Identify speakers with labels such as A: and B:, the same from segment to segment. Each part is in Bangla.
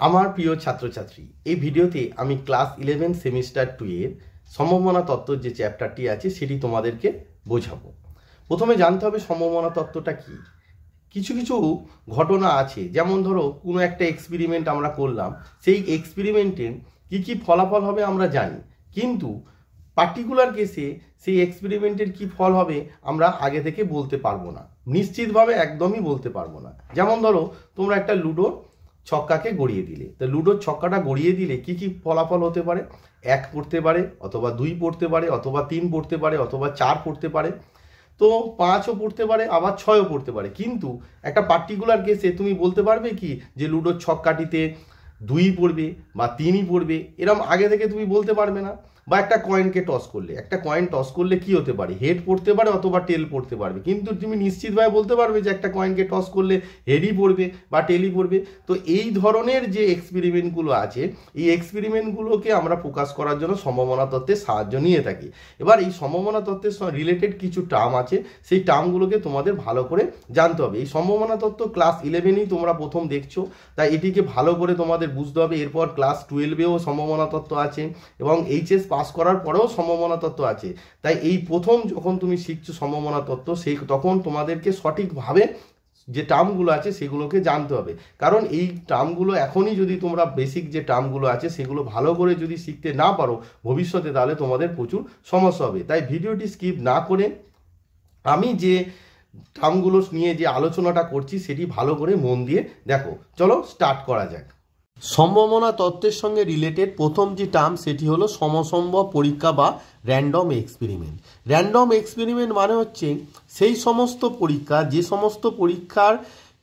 A: আমার প্রিয় ছাত্রছাত্রী, এই ভিডিওতে আমি ক্লাস 11 সেমিস্টার 2 এর সম্ভাবনা তত্ত্ব যে চ্যাপ্টারটি আছে সেটি তোমাদেরকে বোঝাবো। প্রথমে জানতে হবে সম্ভাবনা তত্ত্বটা কি। কিছু কিছু ঘটনা আছে, যেমন ধরো কোনো একটা এক্সপেরিমেন্ট আমরা করলাম, সেই এক্সপেরিমেন্টের কি কি ফলাফল হবে আমরা জানি, কিন্তু পার্টিকুলার কেসে সেই এক্সপেরিমেন্টের কি ফল হবে আমরা আগে থেকে বলতে পারবো না, নিশ্চিতভাবে একদমই বলতে পারবো না। যেমন ধরো তোমরা একটা লুডো ছক্কাকে গড়িয়ে দিলে, তো লুডোর ছক্কাটা গড়িয়ে দিলে কি কি ফলাফল হতে পারে? 1 পড়তে পারে, অথবা 2 পড়তে পারে, অথবা 3 পড়তে পারে, অথবা 4 পড়তে পারে, তো 5ও পড়তে পারে, আবার 6ও পড়তে পারে। কিন্তু একটা পার্টিকুলার কেসে তুমি বলতে পারবে কি যে লুডোর ছক্কাটিতে 2 পড়বে বা 3ই পড়বে, এরকম আগে থেকে তুমি বলতে পারবে না। বা একটা কয়েনকে টস করলে, একটা কয়েন টস করলে কি হতে পারে? হেড পড়তে পারে অথবা টেল পড়তে পারবে, কিন্তু তুমি নিশ্চিতভাবে বলতে পারবে যে একটা কয়েনকে টস করলে হেডই পড়বে বা টেলই পড়বে। তো এই ধরনের যে এক্সপেরিমেন্টগুলো আছে, এই এক্সপেরিমেন্টগুলোকে আমরা প্রকাশ করার জন্য সম্ভাবনা তত্ত্বের সাহায্য নিয়ে থাকি। এবার এই সম্ভাবনা তত্ত্বের রিলেটেড কিছু টার্ম আছে, সেই টার্মগুলোকে তোমাদের ভালো করে জানতে হবে। এই সম্ভাবনা তত্ত্ব ক্লাস 11এই তোমরা প্রথম দেখছো, তাই এটিকে ভালো করে তোমাদের বুঝতে হবে। এরপর ক্লাস 12এও সম্ভাবনা তত্ত্ব আছে এবং এইচএস পাস করার পরেও সম্ভাবনা তত্ত্ব আছে। তাই এই প্রথম যখন তুমি শিখছো সম্ভাবনা তত্ত্ব, সেই তখন তোমাদেরকে সঠিকভাবে যে টার্মগুলো আছে সেগুলোকে জানতে হবে। কারণ এই টার্মগুলো এখনই যদি তোমরা বেসিক যে টার্মগুলো আছে সেগুলো ভালো করে যদি শিখতে না পারো ভবিষ্যতে, তাহলে তোমাদের প্রচুর সমস্যা হবে। তাই ভিডিওটি স্কিপ না করে আমি যে টার্মগুলো নিয়ে যে আলোচনাটা করছি সেটি ভালো করে মন দিয়ে দেখো। চলো স্টার্ট করা যাক। সম্ভাবনা তত্ত্বের সঙ্গে রিলেটেড প্রথম যে টার্ম সেটি হলো সমসম্ভব পরীক্ষা বা র্যান্ডম এক্সপেরিমেন্ট। র্যান্ডম এক্সপেরিমেন্ট মানে হচ্ছে সেই সমস্ত পরীক্ষা, যে সমস্ত পরীক্ষার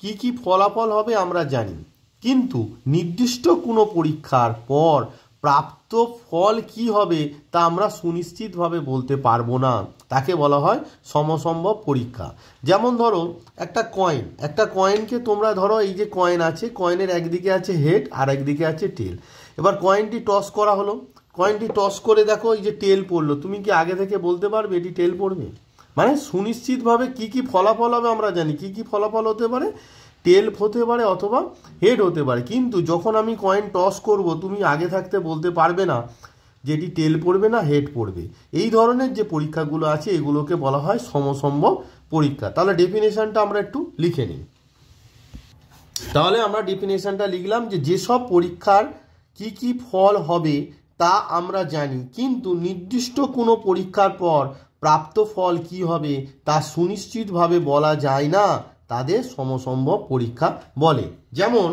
A: কি কি ফলাফল হবে আমরা জানি, কিন্তু নির্দিষ্ট কোনো পরীক্ষার পর প্রাপ্ত ফল কি হবে তা আমরা সুনিশ্চিতভাবে বলতে পারবো না, তাকে বলা হয় সমসম্ভব পরীক্ষা। যেমন ধরো একটা কয়েনকে তোমরা ধরো, এই যে কয়েন আছে, কয়েনের একদিকে আছে হেড আর একদিকে আছে টেল। এবার কয়েনটি টস করা হলো, কয়েনটি টস করে দেখো এই যে টেল পড়লো, তুমি কি আগে থেকে বলতে পারবে এটি টেল পড়বে? মানে সুনিশ্চিতভাবে কি কি ফলাফল হবে আমরা জানি, কি কি ফলাফল হতে পারে, টেল হতে পারে অথবা হেড হতে পারে। কিন্তু যখন আমি কয়েন টস করব, তুমি আগে থাকতে বলতে পারবে না যেটি টেল পড়বে না হেড পড়বে। এই ধরনের যে পরীক্ষাগুলো আছে এগুলোকে বলা হয় সমসম্ভব পরীক্ষা। তাহলে ডেফিনেশনটা আমরা একটু লিখে নিই। তাহলে আমরা ডেফিনেশনটা লিখলাম যে যেসব পরীক্ষার কি কি ফল হবে তা আমরা জানি, কিন্তু নির্দিষ্ট কোনো পরীক্ষার পর প্রাপ্ত ফল কি হবে তা সুনিশ্চিতভাবে বলা যায় না, তাদের সমসম্ভব পরীক্ষা বলে। যেমন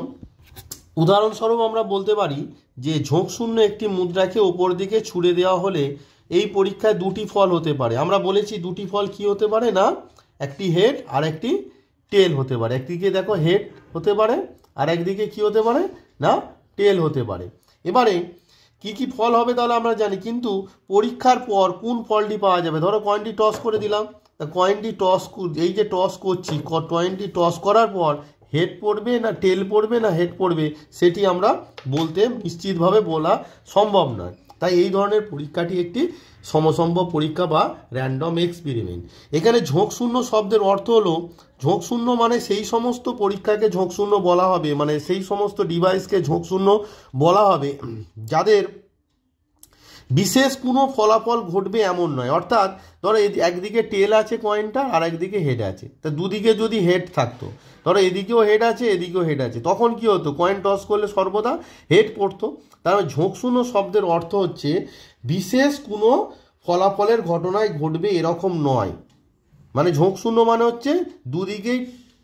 A: উদাহরণস্বরূপ আমরা বলতে পারি যে ঝোঁকশূন্য একটি মুদ্রাকে ওপর দিকে ছুড়ে দেওয়া হলে এই পরীক্ষায় 2টি ফল হতে পারে। আমরা বলেছি 2টি ফল কি হতে পারে না, একটি হেড আর একটি টেল হতে পারে। একদিকে দেখো হেড হতে পারে আর একদিকে কি হতে পারে না, টেল হতে পারে। এবারে কি কি ফল হবে তাহলে আমরা জানি, কিন্তু পরীক্ষার পর কোন ফলটি পাওয়া যাবে? ধরো কয়েনটি টস করে দিলাম, তা কয়েনটি টস, এই যে টস করছি, কয়েনটি টস করার পর হেড পড়বে না টেল পড়বে না হেড পড়বে সেটি আমরা বলতে নিশ্চিতভাবে বলা সম্ভব নয়। তাই এই ধরনের পরীক্ষাটি একটি সমসম্ভব পরীক্ষা বা র্যান্ডম এক্সপেরিমেন্ট। এখানে ঝোঁকশূন্য শব্দের অর্থ হলো, ঝোঁকশূন্য মানে সেই সমস্ত পরীক্ষাকে ঝোঁকশূন্য বলা হবে, মানে সেই সমস্ত ডিভাইসকে ঝোঁকশূন্য বলা হবে যাদের বিশেষ কোনো ফলাফল ঘটবে এমন নয়। অর্থাৎ ধরো একদিকে টেল আছে কয়েনটা আর একদিকে হেড আছে, তা দুদিকে যদি হেড থাকতো, ধরো এদিকেও হেড আছে এদিকেও হেড আছে, তখন কি হতো? কয়েন টস করলে সর্বদা হেড পড়তো। তার ঝোঁকশূন্য শব্দের অর্থ হচ্ছে বিশেষ কোনো ফলাফলের ঘটনায় ঘটবে এরকম নয়। মানে ঝোঁকশূন্য মানে হচ্ছে দুদিকেই,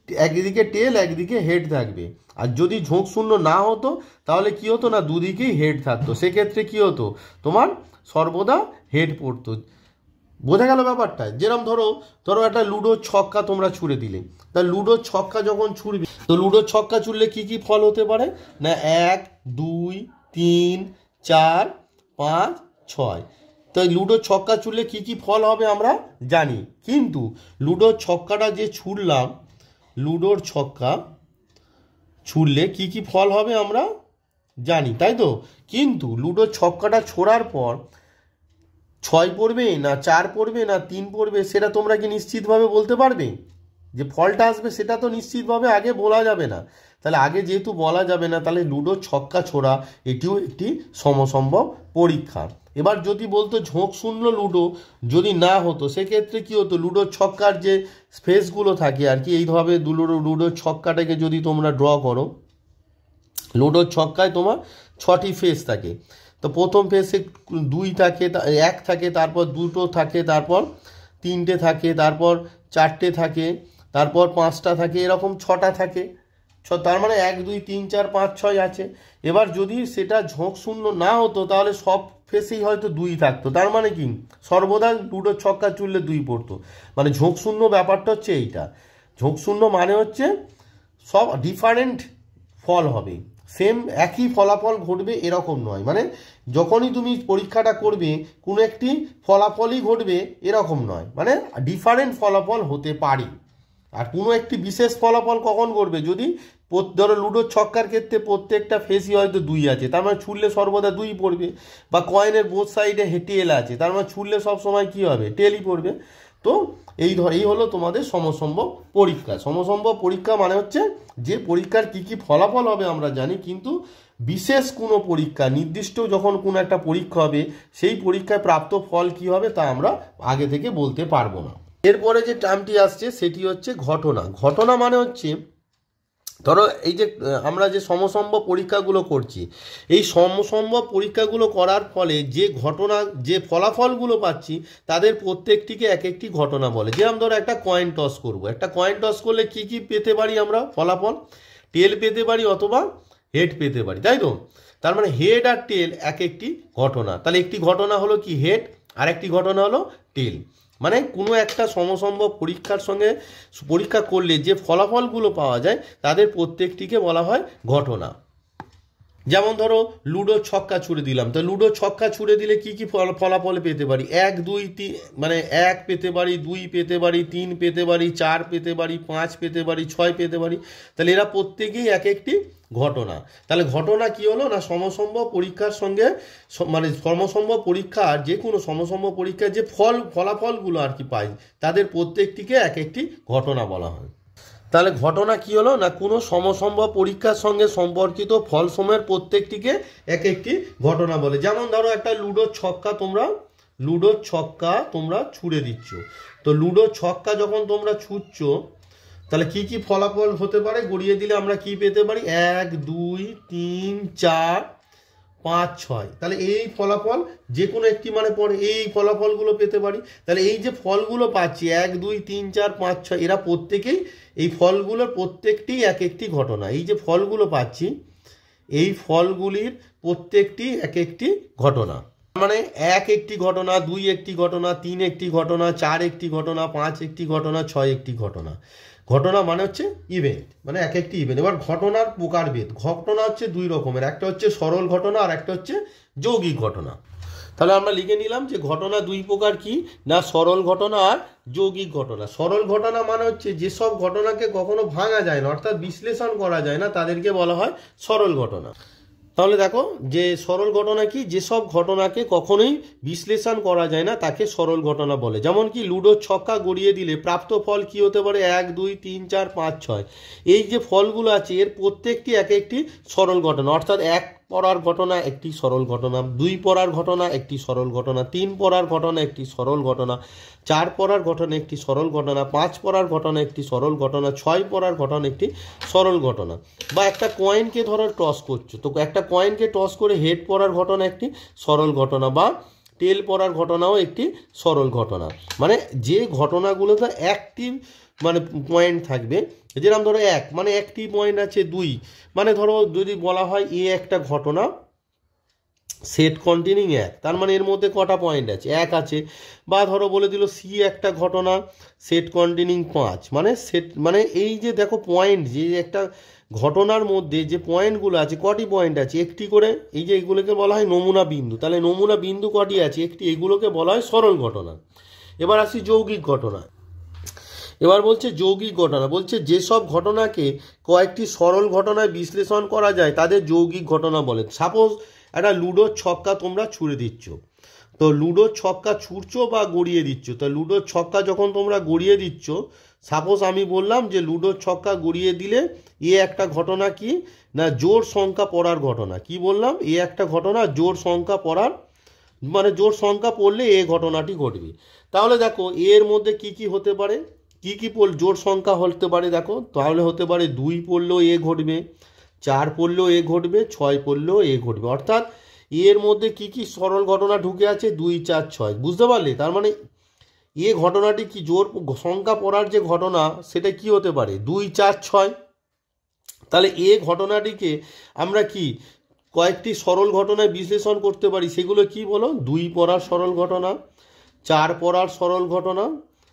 A: একদিকে টেল একদিকে হেড থাকবে। আর যদি ঝোঁকশূন্য না হতো তাহলে কি হতো না, দুদিকেই হেড থাকতো, সেক্ষেত্রে কি হতো, তোমার সর্বদা হেড পড়তো। বোঝা গেল ব্যাপারটা? যেরকম ধরো একটা লুডোর ছক্কা তোমরা ছুড়ে দিলে, তা লুডোর ছক্কা যখন ছুড়বে, তো লুডোর ছক্কা ছুড়লে কি কি ফল হতে পারে না, 1 2 3 4 5 6। তাই লুডোর ছক্কা ছুড়লে কি কি ফল হবে আমরা জানি, কিন্তু লুডোর ছক্কাটা যে ছুড়লাম, লুডোর ছক্কা ছুড়লে কি কি ফল হবে আমরা জানি, তাই তো? কিন্তু লুডোর ছক্কাটা ছোড়ার পর 6 পড়বে না 4 পড়বে না 3 পড়বে সেটা তোমরা কি নিশ্চিতভাবে বলতে পারবে? যে ফলটা আসবে সেটা তো নিশ্চিতভাবে আগে বলা যাবে না। তাহলে আগে যেহেতু বলা যাবে না, তাহলে লুডো ছক্কা ছোড়া এটিও একটি সমসম্ভব পরীক্ষা। এবার যদি বলতো ঝোঁক শূন্য লুডো যদি না হতো, সেক্ষেত্রে কি হতো, লুডোর ছক্কার যে স্পেসগুলো থাকে আর কি, এইভাবে লুডোর ছক্কাটাকে যদি তোমরা ড্র করো, লুডোর ছক্কায় তোমার 6টি ফেস থাকে। তো প্রথম ফেসে 2 থাকে, 1 থাকে, তারপর 2 থাকে, তারপর 3টে থাকে, তারপর 4টে থাকে, তারপর 5টা থাকে, এরকম 6টা থাকে। তার মানে 1 2 3 4 5 6 আছে। এবার যদি সেটা ঝোঁক শূন্য না হতো, তাহলে সব ফেসেই হয়তো 2 থাকতো। তার মানে কি, সর্বদা লুডোর ছক্কা চুললে 2 পড়তো। মানে ঝোঁক শূন্য ব্যাপারটা হচ্ছে এইটা। ঝোঁক শূন্য মানে হচ্ছে সব ডিফারেন্ট ফল হবে, সেম একই ফলাফল ঘটবে এরকম নয়। মানে যখনই তুমি পরীক্ষাটা করবে কোনো একটি ফলাফলই ঘটবে এরকম নয়, মানে ডিফারেন্ট ফলাফল হতে পারে। আর কোনো একটি বিশেষ ফলাফল কখন করবে, যদি ধরো লুডোর ছক্কার ক্ষেত্রে প্রত্যেকটা ফেসই হয়তো 2 আছে, তার মানে ছুড়লে সর্বদা 2 পড়বে। বা কয়েনের বোথ সাইডে টেল আছে, তার মানে ছুড়লে সবসময় কী হবে, টেলই পড়বে। তো এই হলো তোমাদের সমসম্ভব পরীক্ষা। সমসম্ভব পরীক্ষা মানে হচ্ছে যে পরীক্ষার কি কি ফলাফল হবে আমরা জানি, কিন্তু বিশেষ কোনো পরীক্ষা, নির্দিষ্ট যখন কোনো একটা পরীক্ষা হবে, সেই পরীক্ষায় প্রাপ্ত ফল কি হবে তা আমরা আগে থেকে বলতে পারবো না। এরপরে যে টার্মটি আসছে সেটি হচ্ছে ঘটনা। ঘটনা মানে হচ্ছে, ধরো এই যে আমরা যে সমসম্ভব পরীক্ষাগুলো করছি, এই সমসম্ভব পরীক্ষাগুলো করার ফলে যে ঘটনা, যে ফলাফলগুলো পাচ্ছি, তাদের প্রত্যেকটিকে এক একটি ঘটনা বলে। যেরকম ধরো একটা কয়েন টস করব, একটা কয়েন টস করলে কি কি পেতে পারি আমরা ফলাফল, টেল পেতে পারি অথবা হেড পেতে পারি, তাই তো? তার মানে হেড আর টেল এক একটি ঘটনা। তাহলে একটি ঘটনা হলো কি হেড, আর একটি ঘটনা হলো টেল। মানে কোনো একটা সমসম্ভব পরীক্ষার সঙ্গে পরীক্ষা করলে যে ফলাফলগুলো পাওয়া যায়, তাদের প্রত্যেকটিকে বলা হয় ঘটনা। যেমন ধরো লুডো ছক্কা ছুড়ে দিলাম, তো লুডো ছক্কা ছুড়ে দিলে কি কি ফলাফল পেতে পারি, 1 2 3, মানে 1 পেতে পারি, 2 পেতে পারি, 3 পেতে পারি, 4 পেতে পারি, 5 পেতে পারি, 6 পেতে পারি। তাহলে এরা প্রত্যেকেই এক একটি ঘটনা। তাহলে ঘটনা কি হলো না, সমসম্ভব পরীক্ষার সঙ্গে, মানে সমসম্ভব পরীক্ষার যে কোনো সমসম্ভব পরীক্ষার যে ফলাফলগুলো আর কি পাই, তাদের প্রত্যেকটিকে এক একটি ঘটনা বলা হয়। তাহলে ঘটনা কি হলো না, কোনো সমসম্ভব পরীক্ষার সঙ্গে সম্পর্কিত ফলসমূহের প্রত্যেকটিকে এক একটি ঘটনা বলে। যেমন ধরো একটা লুডোর ছক্কা তোমরা ছুড়ে দিচ্ছ, তো লুডোর ছক্কা যখন তোমরা ছুটছো, তাহলে কি কি ফলাফল হতে পারে, গড়িয়ে দিলে আমরা কি পেতে পারি, 1 2 3 4 5 6। তাহলে এই ফলাফল যে কোনো একটি মানে পরে এই ফলাফলগুলো পেতে পারি। তাহলে এই যে ফলগুলো পাচ্ছি 1 2 3 4 5 6, এরা প্রত্যেকেই, এই ফলগুলোর প্রত্যেকটি এক একটি ঘটনা। এই যে ফলগুলো পাচ্ছি, এই ফলগুলির প্রত্যেকটি এক একটি ঘটনা। মানে 1 একটি ঘটনা, 2 একটি ঘটনা, 3 একটি ঘটনা, 4 একটি ঘটনা, 5 একটি ঘটনা, 6 একটি ঘটনা। ঘটনা মানে হচ্ছে ইভেন্ট, মানে এক একটি ইভেন্ট। এবার ঘটনার প্রকারভেদ, ঘটনা হচ্ছে 2 রকমের, একটা হচ্ছে সরল ঘটনা আর একটা হচ্ছে যৌগিক ঘটনা। তাহলে আমরা লিখে নিলাম যে ঘটনা 2 প্রকার, কি না, সরল ঘটনা আর যৌগিক ঘটনা। সরল ঘটনা মানে হচ্ছে যেসব ঘটনাকে কখনো ভাঙা যায় না, অর্থাৎ বিশ্লেষণ করা যায় না, তাদেরকে বলা হয় সরল ঘটনা। তাহলে দেখো যে সরল ঘটনা কি, যেসব ঘটনাকে কখনোই বিশ্লেষণ করা যায় না তাকে সরল ঘটনা বলে। যেমন কি লুডোর ছক্কা গড়িয়ে দিলে প্রাপ্ত ফল কি হতে পারে, 1 2 3 4 5 6। এই যে ফলগুলো আছে এর প্রত্যেকটি এক একটি সরল ঘটনা, অর্থাৎ 1 পড়ার ঘটনা একটি সরল ঘটনা, 2 পড়ার ঘটনা একটি সরল ঘটনা, 3 পড়ার ঘটনা একটি সরল ঘটনা, 4 পড়ার ঘটনা একটি সরল ঘটনা, 5 পড়ার ঘটনা একটি সরল ঘটনা, 6 পড়ার ঘটনা একটি সরল ঘটনা। বা একটা কয়েনকে ধরো টস করছো, তো একটা কয়েনকে টস করে হেড পড়ার ঘটনা একটি সরল ঘটনা, বা টেল পড়ার ঘটনাও একটি সরল ঘটনা। মানে যে ঘটনাগুলোতে একটি মানে পয়েন্ট থাকবে, যেরকম ধরো 1 মানে একটি পয়েন্ট আছে, 2 মানে ধরো যদি বলা হয় এ একটা ঘটনা সেট কন্টেনিং 1, তার মানে এর মধ্যে কটা পয়েন্ট আছে, 1 আছে। বা ধরো বলে দিল সি একটা ঘটনা সেট কন্টেনিং 5, মানে সেট, মানে এই যে দেখো পয়েন্ট, যে একটা ঘটনার মধ্যে যে পয়েন্টগুলো আছে, কটি পয়েন্ট আছে, একটি করে। এই যে এগুলোকে বলা হয় নমুনা বিন্দু। তাহলে নমুনা বিন্দু কটি আছে, একটি, এগুলোকে বলা হয় সরল ঘটনা। এবার আসি যৌগিক ঘটনা। এবার বলছে যৌগিক ঘটনা, বলছে যেসব ঘটনাকে কয়েকটি সরল ঘটনায় বিশ্লেষণ করা যায় তাদের যৌগিক ঘটনা বলে। সাপোজ একটা লুডোর ছক্কা তোমরা ছুড়ে দিচ্ছ, তো লুডোর ছক্কা ছুড়ছো বা গড়িয়ে দিচ্ছ, তো লুডোর ছক্কা যখন তোমরা গড়িয়ে দিচ্ছ, সাপোজ আমি বললাম যে লুডোর ছক্কা গড়িয়ে দিলে এ একটা ঘটনা কি না জোড় সংখ্যা পড়ার ঘটনা। কি বললাম? এ একটা ঘটনা জোড় সংখ্যা পড়ার, মানে জোড় সংখ্যা পড়লে এ ঘটনাটি ঘটবে। তাহলে দেখো এর মধ্যে কি কি হতে পারে, কি কি জোড় সংখ্যা হতে পারে দেখো। তাহলে হতে পারে 2 পড়লেও এ ঘটবে, 4 পড়লেও এ ঘটবে, 6 পড়লেও এ ঘটবে। অর্থাৎ এর মধ্যে কি কি সরল ঘটনা ঢুকে আছে? 2, 4, 6। বুঝতে পারলে? তার মানে এ ঘটনাটি কি জোড় সংখ্যা পড়ার যে ঘটনা সেটা কি হতে পারে? 2, 4, 6। তাহলে এ ঘটনাটিকে আমরা কি কয়েকটি সরল ঘটনায় বিশ্লেষণ করতে পারি। সেগুলো কি বলো? 2 পড়ার সরল ঘটনা, 4 পড়ার সরল ঘটনা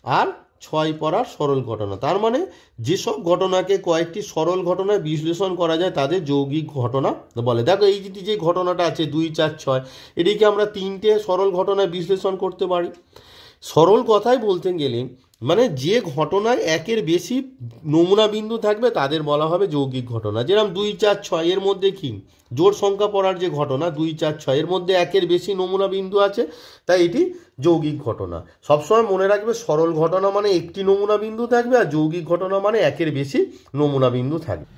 A: আর 6 পড়ার সরল ঘটনা। তার মানে যেসব ঘটনাকে কয়েকটি সরল ঘটনায় বিশ্লেষণ করা যায় তাদের যৌগিক ঘটনা বলে। দেখো এই যে ঘটনাটা আছে 2, 4, 6, এটিকে আমরা 3টে সরল ঘটনায় বিশ্লেষণ করতে পারি। সরল কথায় বলতে গেলে মানে যে ঘটনায় একের বেশি নমুনা বিন্দু থাকবে তাদের বলা হবে যৌগিক ঘটনা। যেরকম 2, 4, 6 এর মধ্যে কি জোড় সংখ্যা পড়ার যে ঘটনা 2, 4, 6 এর মধ্যে একের বেশি নমুনা বিন্দু আছে, তাই এটি যৌগিক ঘটনা। সবসময় মনে রাখবে সরল ঘটনা মানে একটি নমুনা বিন্দু থাকবে, আর যৌগিক ঘটনা মানে একের বেশি নমুনা বিন্দু থাকবে।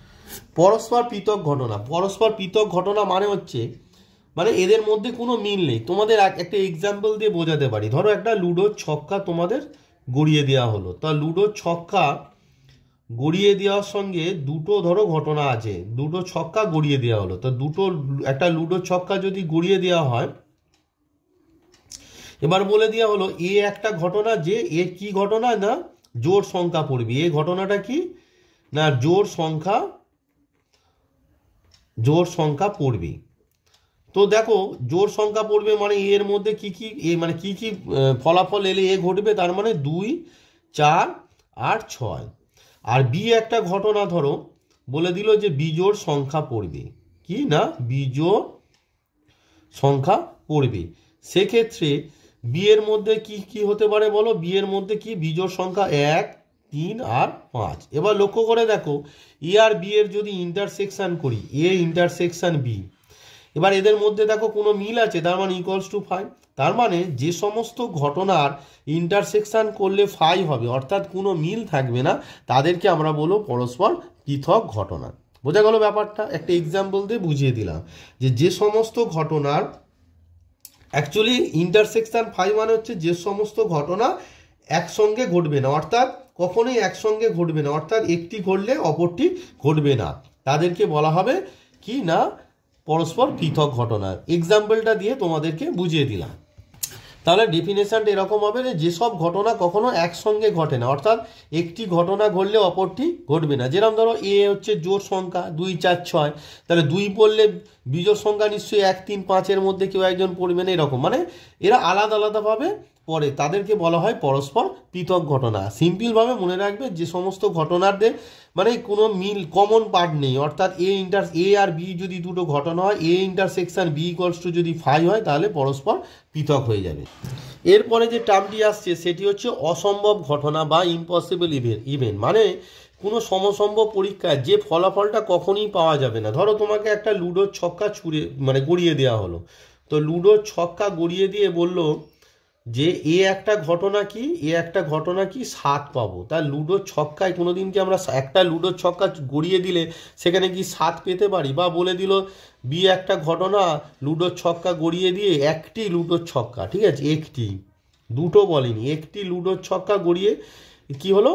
A: পরস্পর পৃথক ঘটনা। পরস্পর পৃথক ঘটনা মানে হচ্ছে মানে এদের মধ্যে কোনো মিল নেই। তোমাদের একটা এক্সাম্পল দিয়ে বোঝাতে পারি। ধরো একটা লুডোর ছক্কা তোমাদের গড়িয়ে দেওয়া হলো। তা লুডোর ছক্কা গড়িয়ে দেওয়ার সঙ্গে দুটো ধরো ঘটনা আছে, দুটো ছক্কা গড়িয়ে দেওয়া হলো। তো একটা লুডোর ছক্কা যদি গড়িয়ে দেওয়া হয়, এবার বলে দেওয়া হলো এ একটা ঘটনা, যে এ কি ঘটনা না জোড় সংখ্যা পড়বে। এ ঘটনাটা কি না জোড় সংখ্যা পড়বে। তো দেখো জোড় সংখ্যা পড়বে মানে এর মধ্যে কি কি মানে কি কি ফলাফল এলে এ ঘটবে। তার মানে 2, 4 আর 6। আর বি একটা ঘটনা ধরো বলে দিল যে বিজোড় সংখ্যা পড়বে। কি না বিজোড় সংখ্যা পড়বে। সেক্ষেত্রে বি এর মধ্যে কি কি হতে পারে বলো? বি এর মধ্যে কি বিজোড় সংখ্যা 1, 3 আর 5। এবার লক্ষ্য করে দেখো এ আর বি এর যদি ইন্টারসেকশন করি, এ ইন্টারসেকশন বি, এবার এদের মধ্যে দেখো কোনো মিল আছে, তার মানে ইকুয়ালস টু 5। তার মানে যে সমস্ত ঘটনার ইন্টারসেকশন করলে 5 হবে অর্থাৎ কোনো মিল থাকবে না, তাদেরকে আমরা বলবো পরস্পর পৃথক ঘটনা। বোঝা গেল ব্যাপারটা? একটা এক্সাম্পল দিয়ে বুঝিয়ে দিলাম যে সমস্ত ঘটনার অ্যাকচুয়ালি ইন্টারসেকশন 5 মানে হচ্ছে যে সমস্ত ঘটনা একসঙ্গে ঘটবে না, অর্থাৎ কখনোই একসঙ্গে ঘটবে না, অর্থাৎ একটি ঘটলে অপরটি ঘটবে না, তাদেরকে বলা হবে কি না পরস্পর পৃথক ঘটনা। এক্সাম্পলটা দিয়ে তোমাদেরকে বুঝিয়ে দিলাম। তাহলে ডেফিনেশনটা এরকম হবে যে যেসব ঘটনা কখনো একসঙ্গে ঘটে না, অর্থাৎ একটি ঘটনা ঘটলে অপরটি ঘটবে না। যেরকম ধরো এ হচ্ছে জোড় সংখ্যা 2, 4, 6, তাহলে 2 পড়লে বিজোড় সংখ্যা নিশ্চয়ই 1, 3, 5 এর মধ্যে কেউ একজন পড়বে না, এরকম মানে এরা আলাদা আলাদাভাবে পড়ে, তাদেরকে বলা হয় পরস্পর পৃথক ঘটনা। সিম্পলভাবে মনে রাখবে যে সমস্ত ঘটনাদের মানে কোনো মিল কমন পার্ট নেই, অর্থাৎ এ আর বি যদি দুটো ঘটনা হয়, A intersection B equals to যদি 5 হয় তাহলে পরস্পর পৃথক হয়ে যাবে। এরপরে যে টার্মটি আসছে সেটি হচ্ছে অসম্ভব ঘটনা বা ইম্পসিবল ইভেন্ট। মানে কোনো সমসম্ভব পরীক্ষায় যে ফলাফলটা কখনই পাওয়া যাবে না। ধরো তোমাকে একটা লুডোর ছক্কা গড়িয়ে দেওয়া হলো। তো লুডোর ছক্কা গড়িয়ে দিয়ে বললো যে এ একটা ঘটনা কি 7 পাবো। তার লুডোর ছক্কায় কোনোদিন কি আমরা একটা লুডোর ছক্কা গড়িয়ে দিলে সেখানে কি 7 পেতে পারি? বা বলে দিল বি একটা ঘটনা লুডোর ছক্কা গড়িয়ে দিয়ে একটি লুডোর ছক্কা, ঠিক আছে একটি, দুটো বলেনি, একটি লুডোর ছক্কা গড়িয়ে কি হলো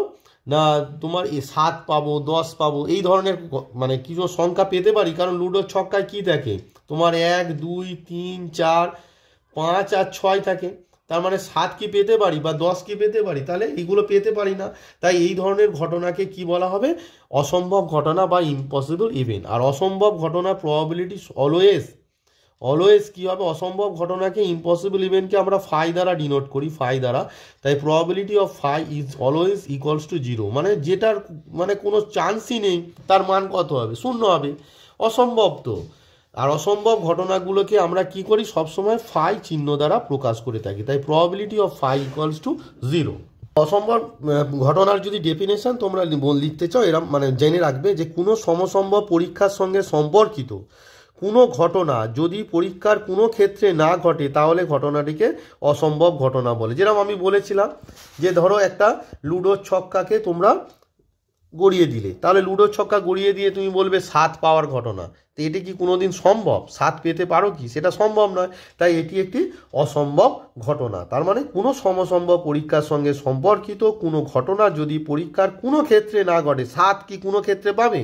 A: না তোমার 7 পাবো 10 পাবো এই ধরনের মানে কিছু সংখ্যা পেতে পারি। কারণ লুডোর ছক্কায় কি থাকে তোমার 1, 2, 3, 4, 5 আর 6 থাকে। তার মানে 7 কি পেতে পারি বা 10 কি পেতে পারি? তাহলে এগুলো পেতে পারি না। তাই এই ধরনের ঘটনাকে কি বলা হবে? অসম্ভব ঘটনা বা ইম্পসিবল ইভেন্ট। আর অসম্ভব ঘটনার প্রবাবিলিটি অলওয়েজ কি হবে? অসম্ভব ঘটনাকে ইম্পসিবল ইভেন্টকে আমরা ফাই দ্বারা ডিনোট করি, ফাই দ্বারা। তাই probability of phi is always equals to 0। মানে যেটার মানে কোনো চান্সই নেই তার মান কত হবে? 0 হবে। অসম্ভব তো। আর অসম্ভব ঘটনাগুলোকে আমরা কি করি? সবসময় ফাই চিহ্ন দ্বারা প্রকাশ করে থাকি। তাই probability of phi equals to 0। অসম্ভব ঘটনার যদি ডেফিনেশন তোমরা লিখতে চাও এরকম মানে জেনে রাখবে যে কোনো সমসম্ভব পরীক্ষার সঙ্গে সম্পর্কিত কোনো ঘটনা যদি পরীক্ষার কোনো ক্ষেত্রে না ঘটে তাহলে ঘটনাটিকে অসম্ভব ঘটনা বলে। যেরকম আমি বলেছিলাম যে ধরো একটা লুডোর ছক্কাকে তোমরা গড়িয়ে দিলে, তাহলে লুডোর ছক্কা গড়িয়ে দিয়ে তুমি বলবে 7 পাওয়ার ঘটনা, তো এটি কি কোনোদিন সম্ভব? 7 পেতে পারো কি? সেটা সম্ভব নয়। তাই এটি একটি অসম্ভব ঘটনা। তার মানে কোনো সমসম্ভব পরীক্ষার সঙ্গে সম্পর্কিত কোনো ঘটনা যদি পরীক্ষার কোনো ক্ষেত্রে না ঘটে, 7 কি কোনো ক্ষেত্রে পাবে,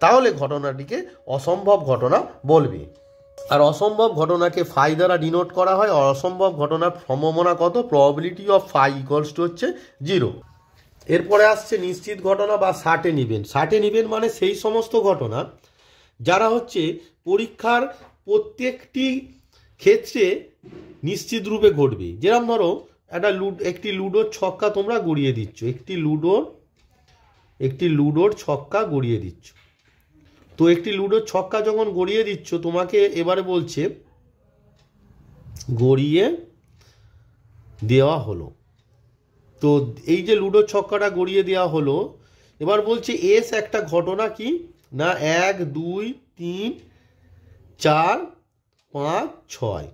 A: তাহলে ঘটনাটিকে অসম্ভব ঘটনা বলবে। আর অসম্ভব ঘটনাকে ফাই দ্বারা ডিনোট করা হয়। আর অসম্ভব ঘটনার সম্ভাবনা কত? Probability of phi equals to হচ্ছে 0। এরপরে আসছে নিশ্চিত ঘটনা বা সার্টেন ইভেন্ট। সার্টেন ইভেন্ট মানে সেই সমস্ত ঘটনা যারা হচ্ছে পরীক্ষার প্রত্যেকটি ক্ষেত্রে নিশ্চিত রূপে ঘটবে। যেরকম ধরো একটি লুডোর ছক্কা তোমরা গড়িয়ে দিচ্ছ, একটি লুডোর ছক্কা গড়িয়ে দিচ্ছ। তো একটি লুডোর ছক্কা যখন গড়িয়ে দিচ্ছ, তোমাকে এবারে বলছে গড়িয়ে দেওয়া হলো। তো এই যে লুডোর ছক্কাটা গড়িয়ে দেওয়া হলো, এবার বলছে এস একটা ঘটনা কি না 1 2 3 4 5 6,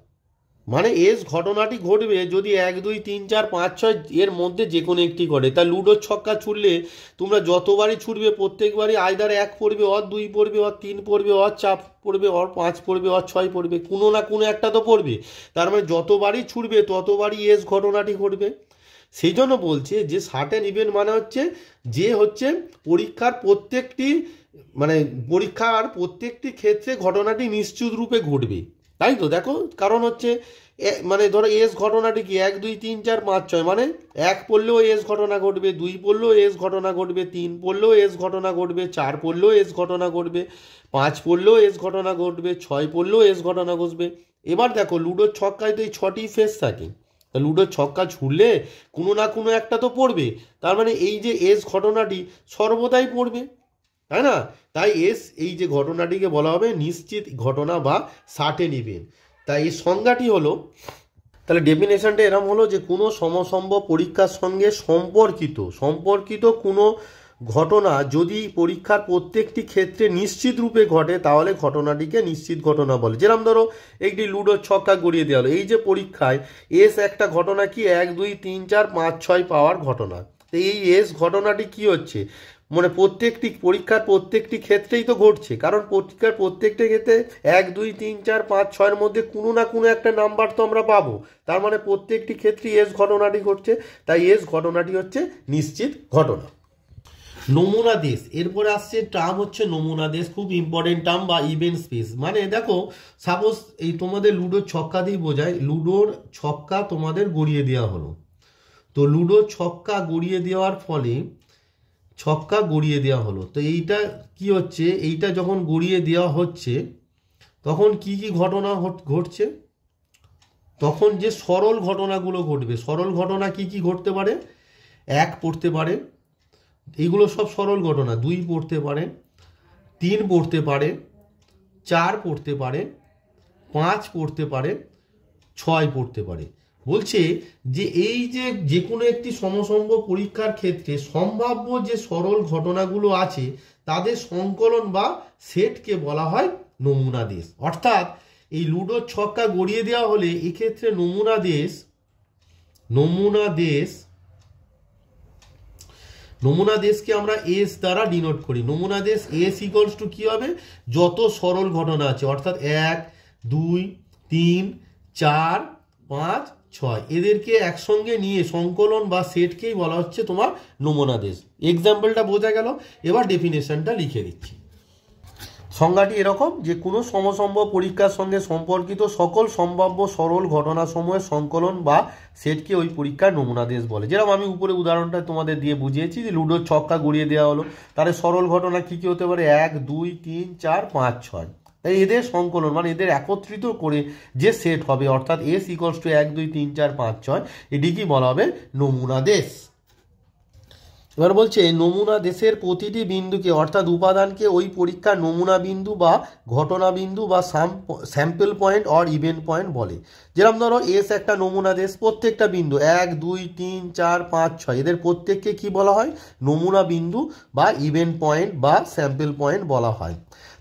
A: মানে এস ঘটনাটি ঘটবে যদি 1 2 3 4 5 6 এর মধ্যে যে কোনো একটি ঘটে। তা লুডোর ছক্কা ছুটলে তোমরা যতবারই ছুটবে প্রত্যেকবারই আইদার 1 পড়বে, অর 2 পড়বে, অর 3 পড়বে, অর 4 পড়বে, অর 5 পড়বে, অর 6 পড়বে, কোনো না কোনো একটা তো পড়বে। তার মানে যতবারই ছুটবে ততবারই এস ঘটনাটি ঘটবে। সেই জন্য বলছে যে সার্টেন ইভেন্ট মানে হচ্ছে যে হচ্ছে পরীক্ষার প্রত্যেকটি ক্ষেত্রে ঘটনাটি নিশ্চিত রূপে ঘটবে, তাই তো। দেখো কারণ হচ্ছে মানে ধরো এস ঘটনাটি কি 1 2 3 4 5 6, মানে 1 পড়লেও এস ঘটনা ঘটবে, 2 পড়লেও এস ঘটনা ঘটবে, 3 পড়লেও এস ঘটনা ঘটবে, 4 পড়লেও এস ঘটনা ঘটবে, 5 পড়লেও এস ঘটনা ঘটবে, 6 পড়লেও এস ঘটনা ঘটবে। এবার দেখো লুডোর ছক্কায় তো এই 6টি ফেস থাকে, তা লুডোর ছক্কা ছুড়লে কোনো না কোনো একটা তো পড়বে। তার মানে এই যে এস ঘটনাটি সর্বদাই পড়বে, তাই না? তাই এই যে ঘটনাটিকে বলা হবে নিশ্চিত ঘটনা বা সার্টেন ইভেন্ট। তাই এই সংজ্ঞাটি হলো, তাহলে ডেফিনেশনটা এরকম হলো যে কোনো সমসম্ভব পরীক্ষার সঙ্গে সম্পর্কিত কোনো ঘটনা যদি পরীক্ষার প্রত্যেকটি ক্ষেত্রে নিশ্চিত রূপে ঘটে তাহলে ঘটনাটিকে নিশ্চিত ঘটনা বলে। যেরকম ধরো একটি লুডোর ছক্কা গড়িয়ে দেওয়া হলো, এই যে পরীক্ষায় এস একটা ঘটনা কি 1 2 3 4 5 6 পাওয়ার ঘটনা। তো এই এস ঘটনাটি কি হচ্ছে, মানে পরীক্ষার প্রত্যেকটি ক্ষেত্রেই তো ঘটছে, কারণ পরীক্ষার প্রত্যেকটি ক্ষেত্রে 1 2 3 4 5 6 মধ্যে কোনো না কোনো একটা নাম্বার তো আমরা পাবো। তার মানে প্রত্যেকটি ক্ষেত্রে এস ঘটনাটি ঘটছে, তাই এস ঘটনাটি হচ্ছে নিশ্চিত ঘটনা। নমুনা দেশ, এরপরে আসছে টার্ম হচ্ছে নমুনা দেশ, খুব ইম্পর্টেন্ট টার্ম বা ইভেন্ট স্পেস। মানে দেখো সাপোজ এই তোমাদের লুডোর ছক্কা দিয়ে বোঝায়, লুডোর ছক্কা তোমাদের গড়িয়ে দেওয়া হলো। তো লুডোর ছক্কা গড়িয়ে দেওয়ার ফলে তো এইটা কি হচ্ছে, এইটা যখন গড়িয়ে দেওয়া হচ্ছে তখন কি কি ঘটনা ঘটছে, তখন যে সরল ঘটনাগুলো ঘটবে। সরল ঘটনা কি কি ঘটতে পারে? 1 পড়তে পারে, এইগুলো সব সরল ঘটনা। 2 পড়তে পারে, 3 পড়তে পারে, 4 পড়তে পারে, 5 পড়তে পারে, 6 পড়তে পারে। বলছে যে এই যে কোনো একটি সমসম্ভব পরীক্ষার ক্ষেত্রে সম্ভাব্য যে সরল ঘটনাগুলো আছে তাদের সংকলন বা সেটকে বলা হয় নমুনা দেশ। অর্থাৎ এই লুডোর ছক্কা গড়িয়ে দেওয়া হলে এক্ষেত্রে নমুনা দেশকে আমরা এস দ্বারা ডিনোট করি। নমুনা দেশ এস ইকুয়ালস টু কি হবে, যত সরল ঘটনা আছে, অর্থাৎ 1 2 3 4 5 6 এদেরকে একসঙ্গে নিয়ে সংকলন বা সেটকেই বলা হচ্ছে তোমার নমুনা দেশ। এক্সাম্পলটা বোঝা গেল। এবার ডেফিনেশনটা লিখে দিচ্ছি। সংজ্ঞাটি এরকম যে কোনো সমসম্ভব পরীক্ষার সঙ্গে সম্পর্কিত সকল সম্ভাব্য সরল ঘটনাসমূহের সংকলন বা সেটকে ওই পরীক্ষার নমুনা দেশ বলে। যেরকম আমি উপরে উদাহরণটা তোমাদের দিয়ে বুঝিয়েছি যে লুডোর ছক্কা গড়িয়ে দেওয়া হলো, তাহলে সরল ঘটনা কী কী হতে পারে? 1 2 3 4 5 6, তাই এদের সংকলন মানে এদের একত্রিত করে যে সেট হবে, অর্থাৎ এস ইকুয়ালস টু 1 2 3 4 5 6, এটিকেই বলা হবে নমুনা দেশ। এবার বলছে নমুনা দেশের প্রতিটি বিন্দুকে অর্থাৎ উপাদানকে ওই পরীক্ষার নমুনা বিন্দু বা ঘটনা বিন্দু বা sample point or event point বলে। যেরকম ধরো এস একটা নমুনা দেশ, প্রত্যেকটা বিন্দু 1 2 3 4 5 6 এদের প্রত্যেককে কি বলা হয়? নমুনা বিন্দু বা ইভেন্ট পয়েন্ট বা স্যাম্পল পয়েন্ট বলা হয়।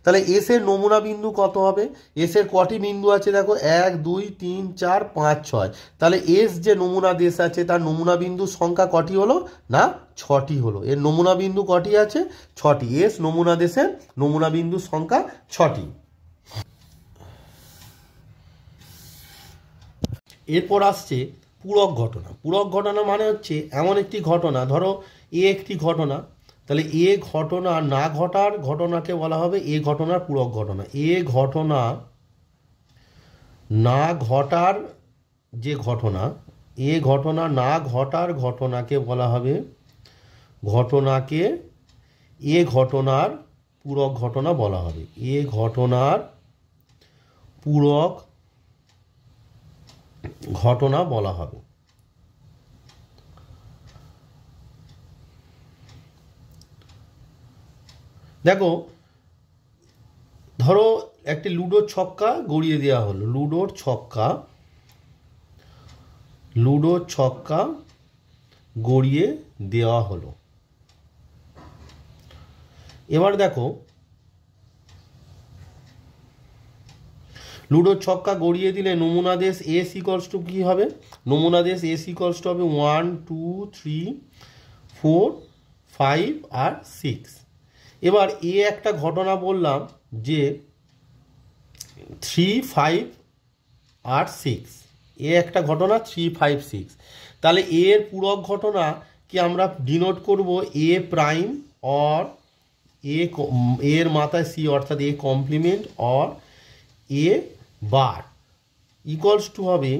A: তাহলে এস এর নমুনা বিন্দু কত হবে? এস এর কটি বিন্দু আছে দেখো, 1 2 3 4 5 6। তাহলে এস যে নমুনা দেশ আছে তার নমুনা বিন্দুর সংখ্যা কটি হলো? না 6টি হলো। এর নমুনা বিন্দু কটি আছে? 6টি। এস নমুনা দেশের নমুনা বিন্দুর সংখ্যা 6টি। এরপর আসছে পূরক ঘটনা। পূরক ঘটনা মানে হচ্ছে এমন একটি ঘটনা, ধরো এ একটি ঘটনা, তাহলে এ ঘটনা না ঘটার ঘটনাকে বলা হবে এ ঘটনার পূরক ঘটনা। এ ঘটনা না ঘটার যে ঘটনা, এ ঘটনা না ঘটার ঘটনাকে বলা হবে ঘটনাকে এ ঘটনার পূরক ঘটনা বলা হবে। এ ঘটনার পূরক ঘটনা বলা হবে। দেখো, ধরো একটি লুডোর ছক্কা গড়িয়ে দেওয়া হলো, লুডোর ছক্কা গড়িয়ে দেওয়া হলো। এবার দেখো, লুডোর ছক্কা গড়িয়ে দিলে নমুনা দেশ এস ইকলস টু কী হবে? নমুনা দেশ এস ইকলস টু হবে 1 2 3 4 5 আর 6। এবার এ একটা ঘটনা বললাম যে 3 5 আর 6, এ একটা ঘটনা 3 5 6। তাহলে এর পূরক ঘটনা কি আমরা ডিনোট করব এ প্রাইম অর এর মাথায় সি, অর্থাৎ এ complement or A bar equals to হবে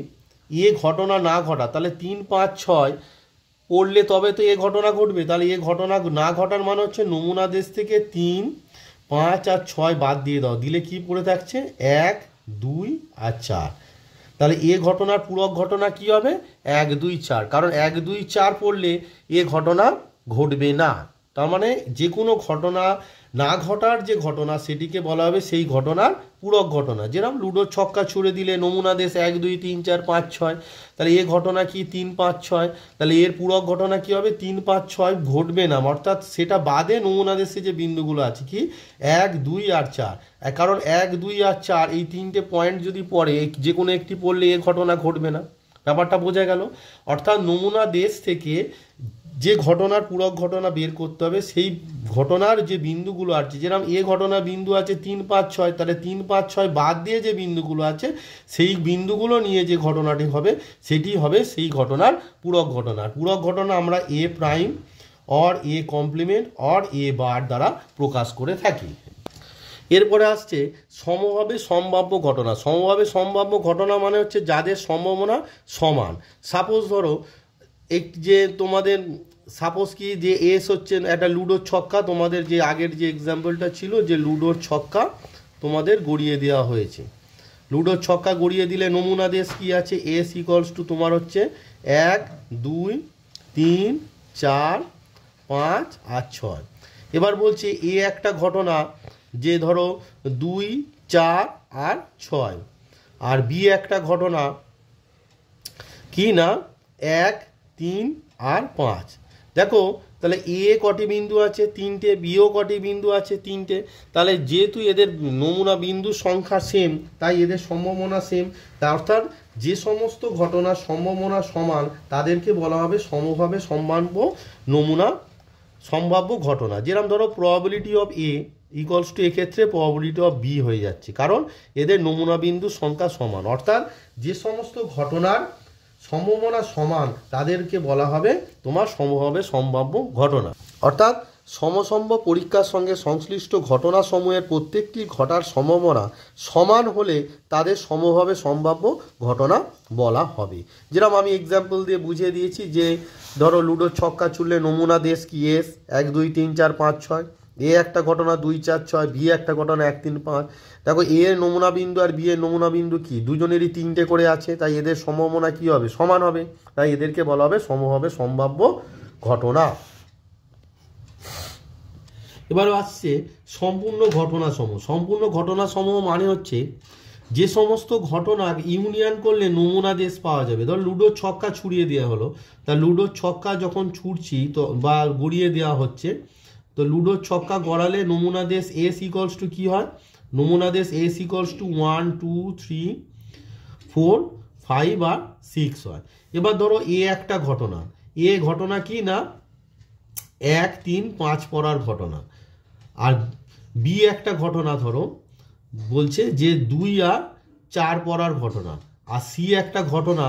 A: এ ঘটনা না ঘটা। তাহলে 3 5 6 পড়লে তবে তো এ ঘটনা ঘটবে। তাহলে এ ঘটনা না ঘটার মানে হচ্ছে নমুনা দেশ থেকে 3 5 আর 6 বাদ দিয়ে দাও, দিলে কি পড়ে থাকছে 1 2 আর 4। তাহলে এ ঘটনার পূরক ঘটনা কি হবে? 1 2 4, কারণ 1 2 4 পড়লে এ ঘটনা ঘটবে না। তার মানে যে কোনো ঘটনা না ঘটার যে ঘটনা সেটিকে বলা হবে সেই ঘটনার পূরক ঘটনা। যেরকম লুডোর ছক্কা ছুড়ে দিলে নমুনা দেশ 1 2 3 4 5 6, তাহলে এ ঘটনা কি 3 5 6। তাহলে এর পূরক ঘটনা কি হবে? 3 5 6 ঘটবে না, অর্থাৎ সেটা বাদে নমুনা দেশে যে বিন্দুগুলো আছে কি 1 2 আর 4। কারণ 1 2 আর 4 এই তিনটে পয়েন্ট যদি পড়ে যে কোনো একটি পড়লে এ ঘটনা ঘটবে না। ব্যাপারটা বোঝা গেল? অর্থাৎ নমুনা দেশ থেকে যে ঘটনার পূরক ঘটনা বের করতে হবে সেই ঘটনার যে বিন্দুগুলো আছে, যেরকম এ ঘটনা বিন্দু আছে 3 5 6, তাহলে 3 5 6 বাদ দিয়ে যে বিন্দুগুলো আছে সেই বিন্দুগুলো নিয়ে যে ঘটনাটি হবে সেটি হবে সেই ঘটনার পূরক ঘটনা। পূরক ঘটনা আমরা A prime or A complement or A bar দ্বারা প্রকাশ করে থাকি। এরপরে আসছে সমভাবে সম্ভাব্য ঘটনা। সমভাবে সম্ভাব্য ঘটনা মানে হচ্ছে যাদের সম্ভাবনা সমান। সাপোজ ধরো যে তোমাদের সাপোজ কি যে এস হচ্ছে একটা লুডোর ছক্কা, তোমাদের যে আগের যে এক্সাম্পলটা ছিল যে লুডোর ছক্কা তোমাদের গড়িয়ে দেওয়া হয়েছে। লুডোর ছক্কা গড়িয়ে দিলে নমুনা দেশ কি আছে? এস ইকলস টু তোমার হচ্ছে 1 2 3 4 5 আর 6। এবার বলছে এ একটা ঘটনা যে ধরো 2 4 আর 6, আর বি একটা ঘটনা কি না 1 3 আর 5। দেখো তাহলে এ কটি বিন্দু আছে? 3টে, বিও কটি বিন্দু আছে? 3টে। তাহলে যেহেতু এদের নমুনা বিন্দুর সংখ্যা সেম তাই এদের সম্ভাবনা সেম, অর্থাৎ যে সমস্ত ঘটনার সম্ভাবনা সমান তাদেরকে বলা হবে সমভাবে সম্ভাব্য নমুনা সম্ভাব্য ঘটনা। যেরকম ধরো probability of A equals two এক্ষেত্রে প্রবাবিলিটি অফ বি হয়ে যাচ্ছে, কারণ এদের নমুনা বিন্দুর সংখ্যা সমান। অর্থাৎ যে সমস্ত ঘটনার সম্ভাবনা সমান তাদেরকে বলা হবে তোমার সমভাবে সম্ভাব্য ঘটনা। অর্থাৎ সমসম্ভব পরীক্ষার সঙ্গে সংশ্লিষ্ট ঘটনাসমূহের প্রত্যেকটি ঘটার সম্ভাবনা সমান হলে তাদের সমভাবে সম্ভাব্য ঘটনা বলা হবে। যেরকম আমি এক্সাম্পল দিয়ে বুঝিয়ে দিয়েছি যে ধরো লুডোর ছক্কা ছুড়লে নমুনা দেশ কি এস 1 2 3 4 5 6, এ একটা ঘটনা 2 4 6, বি একটা ঘটনা 1 3 5। দেখো এ এর নমুনা বিন্দু আর বি এর নমুনা বিন্দু কি দুজনেরই 3টে করে আছে, তাই এদের সম্ভাবনা কি হবে? সমান হবে, তাই এদেরকে বলা হবে সমভাবে সম্ভাব্য ঘটনা। এবার আসছে সম্পূর্ণ ঘটনা সমূহ। সম্পূর্ণ ঘটনা সমূহ মানে হচ্ছে যে সমস্ত ঘটনা ইউনিয়ন করলে নমুনা দেশ পাওয়া যাবে। ধর লুডোর ছক্কা ছুড়িয়ে দেওয়া হলো, তা লুডোর ছক্কা যখন ছুটছি তো বা গড়িয়ে দেওয়া হচ্ছে
B: তো লুডোর ছক্কা গড়ালে নমুনা দেশ এস ইকলস টু কী হয়, নমুনা দেশ এস ইকলস টু 1 2 3 4 5 আর 6 হয়। এবার ধরো এ একটা ঘটনা, এ ঘটনা কি না 1 3 5 পড়ার ঘটনা, আর বি একটা ঘটনা ধরো বলছে যে 2 আর 4 পড়ার ঘটনা, আর সি একটা ঘটনা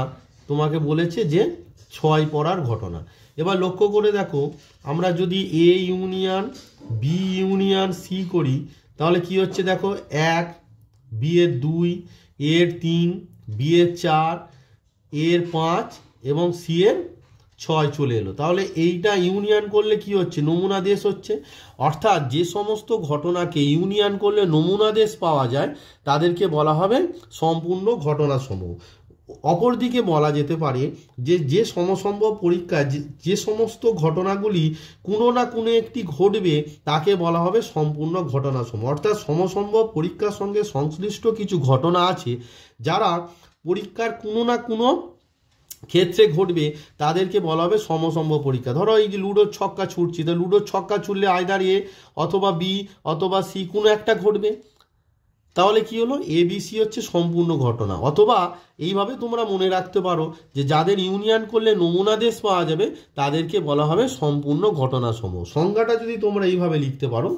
B: তোমাকে বলেছে যে 6 পড়ার ঘটনা। এবার লক্ষ্য করে দেখো আমরা যদি A union B union C করি তাহলে কি হচ্ছে দেখো 1 বি এর 2 এর 3 বি এর 4 এর 5 এবং সি এর 6 চলে এলো। তাহলে এইটা ইউনিয়ন করলে কি হচ্ছে, নমুনা দেশ হচ্ছে। অর্থাৎ যে সমস্ত ঘটনাকে ইউনিয়ন করলে নমুনা দেশ পাওয়া যায় তাদেরকে বলা হবে সম্পূর্ণ ঘটনাসমূহ। অপরদিকে বলা যেতে পারে যে যে সমসম্ভব পরীক্ষা যে সমস্ত ঘটনাগুলি কোনো না কোনো একটি ঘটবে তাকে বলা হবে সম্পূর্ণ ঘটনাসমূহ। অর্থাৎ সমসম্ভব পরীক্ষার সঙ্গে সংশ্লিষ্ট কিছু ঘটনা আছে যারা পরীক্ষার কোনো না কোনো ক্ষেত্রে ঘটবে তাদেরকে বলা হবে সমসম্ভব পরীক্ষা। ধরো এই যে লুডোর ছক্কা ছুটছি, তো লুডোর ছক্কা ছুটলে আইদার এ অথবা বি অথবা সি কোনো একটা ঘটবে, তাহলে কি হলো এবিসি হচ্ছে সম্পূর্ণ ঘটনা। অথবা এইভাবে তোমরা মনে রাখতে পারো যে যাদের ইউনিয়ন করলে নমুনা দেশ পাওয়া যাবে তাদেরকে বলা হবে সম্পূর্ণ ঘটনাসমূহ। সংজ্ঞাটা যদি তোমরা এইভাবে লিখতে পারো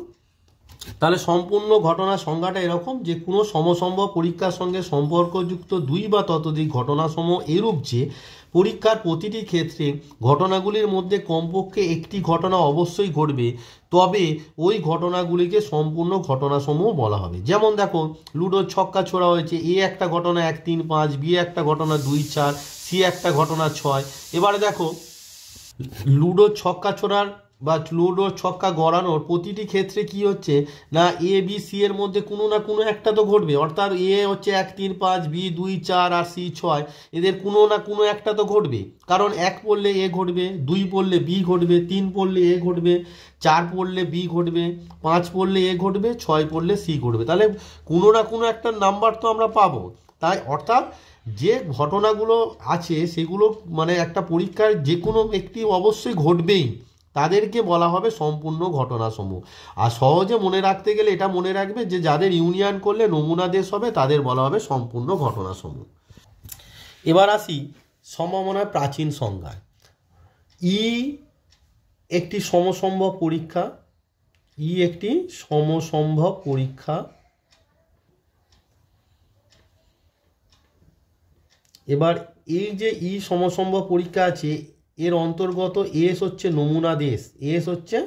B: তাহলে সম্পূর্ণ ঘটনার সংজ্ঞাটা এরকম যে কোনো সমসম্ভব পরীক্ষার সঙ্গে সম্পর্কযুক্ত 2 বা ততোধিক ঘটনাসমূহ এরূপ যে পরীক্ষার প্রতিটি ক্ষেত্রে ঘটনাগুলির মধ্যে কমপক্ষে একটি ঘটনা অবশ্যই ঘটবে, তবে ওই ঘটনাগুলিকে সম্পূর্ণ ঘটনাসমূহ বলা হবে। যেমন দেখো লুডোর ছক্কা ছোড়া হয়েছে, এ একটা ঘটনা 1 3 5, বি একটা ঘটনা 2 4, সি একটা ঘটনা 6। এবারে দেখো লুডোর ছক্কা ছোড়ার বা লুডোর ছক্কা গড়ানোর প্রতিটি ক্ষেত্রে কি হচ্ছে না এ বি সি এর মধ্যে কোনো না কোনো একটা তো ঘটবে। অর্থাৎ এ হচ্ছে 1 3 5, বি 2 4 আর সি 6, এদের কোনো না কোনো একটা তো ঘটবে। কারণ 1 পড়লে এ ঘটবে, 2 পড়লে বি ঘটবে, 3 পড়লে এ ঘটবে, 4 পড়লে বি ঘটবে, 5 পড়লে এ ঘটবে, 6 পড়লে সি ঘটবে। তাহলে কোনো না কোনো একটা নাম্বার তো আমরা পাবো। তাই অর্থাৎ যে ঘটনাগুলো আছে সেগুলো মানে একটা পরীক্ষার যে কোনো একটি অবশ্যই ঘটবেই, তাদেরকে বলা হবে সম্পূর্ণ ঘটনাসমূহ। আর সহজে মনে রাখতে গেলে এটা মনে রাখবে যে যাদের ইউনিয়ন করলে নমুনা দেশ হবে তাদের বলা হবে সম্পূর্ণ ঘটনাসমূহ। এবার আসি সম্ভাবনার প্রাচীন সংজ্ঞায়। ই একটি সমসম্ভব পরীক্ষা, ই একটি সমসম্ভব পরীক্ষা। এবার এই যে ই সমসম্ভব পরীক্ষা আছে এর অন্তর্গত এস হচ্ছে নমুনা দেশ, এস হচ্ছে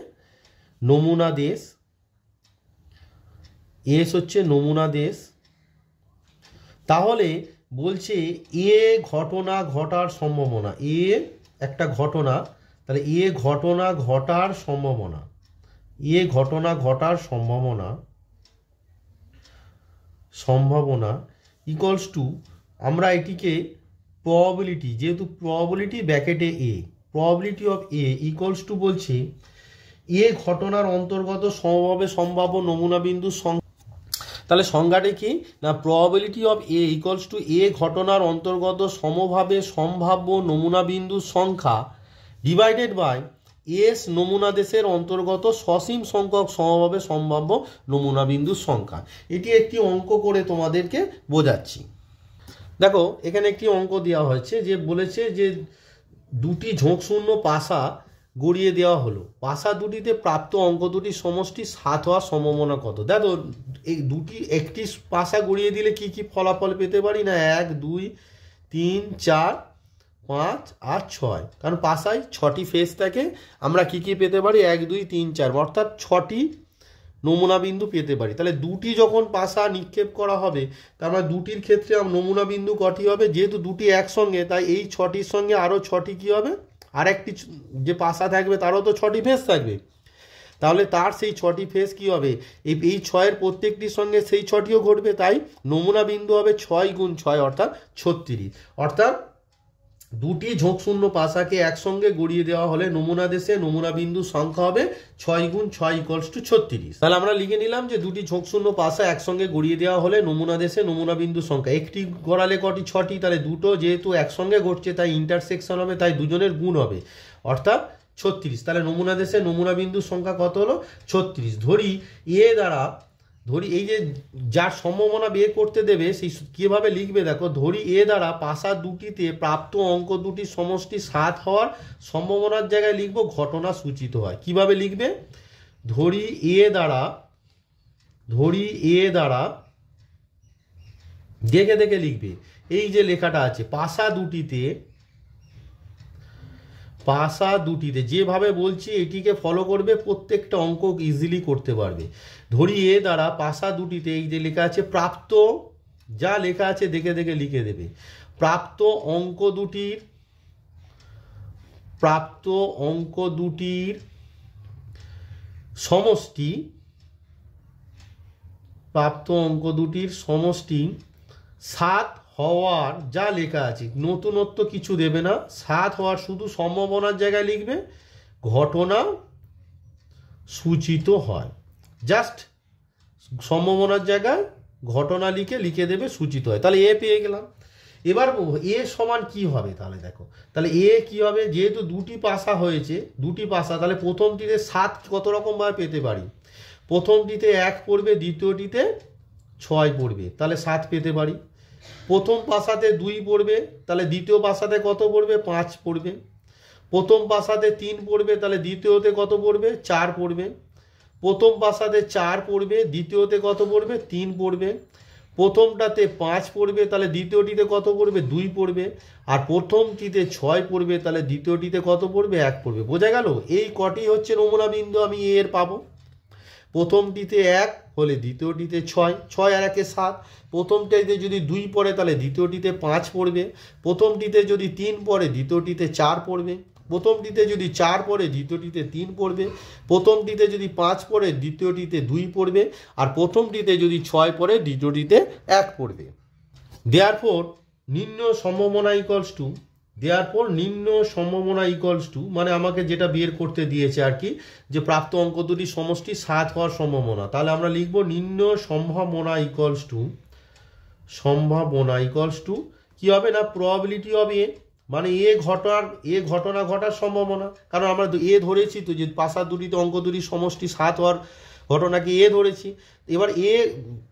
B: নমুনা দেশ, এস হচ্ছে নমুনা দেশ। তাহলে বলছে এ ঘটনা ঘটার সম্ভাবনা, এ একটা ঘটনা, তাহলে এ ঘটনা ঘটার সম্ভাবনা, এ ঘটনা ঘটার সম্ভাবনা সম্ভাবনা ইকুয়ালস টু আমরা এটিকে প্রবাবিলিটি, যেহেতু প্রবাবিলিটি ব্র্যাকেটে A, probability of A equals to বলছে এ ঘটনার অন্তর্গত সমভাবে সম্ভাব্য নমুনা বিন্দুর সংখ্যা। তাহলে সংজ্ঞাটা কি না probability of A equals to A ঘটনার অন্তর্গত সমভাবে সম্ভাব্য নমুনা বিন্দুর সংখ্যা ডিভাইডেড বাই এস নমুনা দেশের অন্তর্গত সসীম সংখ্যক সমভাবে সম্ভাব্য নমুনা বিন্দুর সংখ্যা। এটি একটি অঙ্ক করে তোমাদেরকে বোঝাচ্ছি। দেখো এখানে একটি অঙ্ক দেওয়া হয়েছে যে বলেছে যে দুটি ঝোঁকশূন্য পাশা গড়িয়ে দেওয়া হলো, পাশা দুটিতে প্রাপ্ত অঙ্ক দুটির সমষ্টি 7 হওয়ার সম্ভাবনা কত। দেখো এই দুটি একটি পাশা গড়িয়ে দিলে কি কি ফলাফল পেতে পারি না 1 2 3 4 5 আর 6, কারণ পাশায় 6টি ফেস থাকে, আমরা কি কি পেতে পারি 1 2 3 4 অর্থাৎ 6টি নমুনা বিন্দু পেতে পারি। তাহলে দুটি যখন পাশা নিক্ষেপ করা হবে তার মানে দুটির ক্ষেত্রে নমুনা বিন্দু কটি হবে, যেহেতু দুটি একসঙ্গে তাই এই 6টির সঙ্গে আরও 6টি কী হবে, আর একটি যে পাশা থাকবে তারও তো 6টি ফেস থাকবে, তাহলে তার সেই 6টি ফেস কী হবে এই 6-এর প্রত্যেকটির সঙ্গে সেই 6টিও ঘটবে, তাই নমুনা বিন্দু হবে 6 গুণ 6 অর্থাৎ 36। অর্থাৎ দুটি ঝোঁকশূন্য পাশাকে একসঙ্গে গড়িয়ে দেওয়া হলে নমুনা দেশে নমুনা বিন্দুর সংখ্যা হবে 6 গুণ 6 ইকুয়ালস টু 36। তাহলে আমরা লিখে নিলাম যে দুটি ঝোঁকশূন্য পাশা একসঙ্গে গড়িয়ে দেওয়া হলে নমুনা দেশে নমুনা বিন্দুর সংখ্যা, একটি গড়ালে কটি 6টি, তাহলে দুটো যেহেতু একসঙ্গে ঘটছে তাই ইন্টারসেকশন হবে, তাই দুজনের গুণ হবে অর্থাৎ 36। তাহলে নমুনা দেশে নমুনা বিন্দুর সংখ্যা কত হলো? 36। ধরি এই যে যার সম্ভাবনা বের করতে দেবে সেই কিভাবে লিখবে দেখো। ধরি এ দ্বারা পাশা দুটিতে প্রাপ্ত অঙ্ক দুটির সমষ্টি 7 হওয়ার সম্ভাবনার জায়গায় লিখবো ঘটনা সূচিত হয়। কিভাবে লিখবে? ধরি এ দ্বারা দেখে দেখে লিখবে। এই যে লেখাটা আছে পাশা দুটিতে যেভাবে বলছি এটিকে ফলো করবে, প্রত্যেকটা অঙ্ক ইজিলি করতে পারবে। ধরি এ দ্বারা পাশা দুটিতে এই যে লেখা আছে প্রাপ্ত, যা লেখা আছে দেখে দেখে লিখে দেবে। প্রাপ্ত অঙ্ক দুটির সমষ্টি 7 হওয়ার, যা লেখা আছে নতুনত্ব কিছু দেবে না, 7 হওয়ার শুধু সম্ভাবনার জায়গায় লিখবে ঘটনা সূচিত হয়। জাস্ট সম্ভাবনার জায়গায় ঘটনা লিখে দেবে সূচিত হয়। তাহলে এ পেয়ে গেলাম। এবার এ সমান কি হবে? তাহলে দেখো, তাহলে এ কি হবে? যেহেতু দুটি পাশা হয়েছে, তাহলে প্রথমটিতে 7 কত রকম ভাবে পেতে পারি। প্রথমটিতে 1 পড়বে, দ্বিতীয়টিতে 6 পড়বে, তাহলে 7 পেতে পারি। প্রথম পাশাতে 2 পড়বে, তাহলে দ্বিতীয় পাশাতে কত পড়বে? 5 পড়বে। প্রথম পাশাতে 3 পড়বে, তাহলে দ্বিতীয়তে কত পড়বে? 4 পড়বে। প্রথম পাশাতে 4 পড়বে, দ্বিতীয়তে কত পড়বে? 3 পড়বে। প্রথমটাতে 5 পড়বে, তাহলে দ্বিতীয়টিতে কত পড়বে? 2 পড়বে। আর প্রথমটিতে 6 পড়বে, তাহলে দ্বিতীয়টিতে কত পড়বে? 1 পড়বে। বোঝা গেল? এই কটি হচ্ছে নমুনা বিন্দু আমি এর পাবো। প্রথমটিতে 1 হলে দ্বিতীয়টিতে 6, 6 আর 1 7। প্রথমটিতে যদি 2 পড়ে তাহলে দ্বিতীয়টিতে 5 পড়বে। প্রথমটিতে যদি 3 পড়ে দ্বিতীয়টিতে 4 পড়বে। প্রথমটিতে যদি 4 পড়ে দ্বিতীয়টিতে 3 পড়বে। প্রথমটিতে যদি 5 পড়ে দ্বিতীয়টিতে 2 পড়বে। আর প্রথমটিতে যদি 6 পড়ে দ্বিতীয়টিতে 1 পড়বে। দেয়ারফোর নিম্ন সম্ভাবনা ইকুয়ালস টু মানে আমাকে যেটা বের করতে দিয়েছে আর কি, যে প্রাপ্ত অঙ্ক দুটি সমষ্টি 7 হওয়ার সম্ভাবনা। তাহলে আমরা লিখব নিম্ন সম্ভাবনা ইকুয়ালস টু কি হবে না, প্রবাবিলিটি অফ এ, মানে এ ঘটনা ঘটার সম্ভাবনা। কারণ আমরা এ ধরেছি তো, যে পাশার দুটিতে অঙ্ক দুটি সমষ্টি 7 হওয়ার ঘটনাকে এ ধরেছি। এবার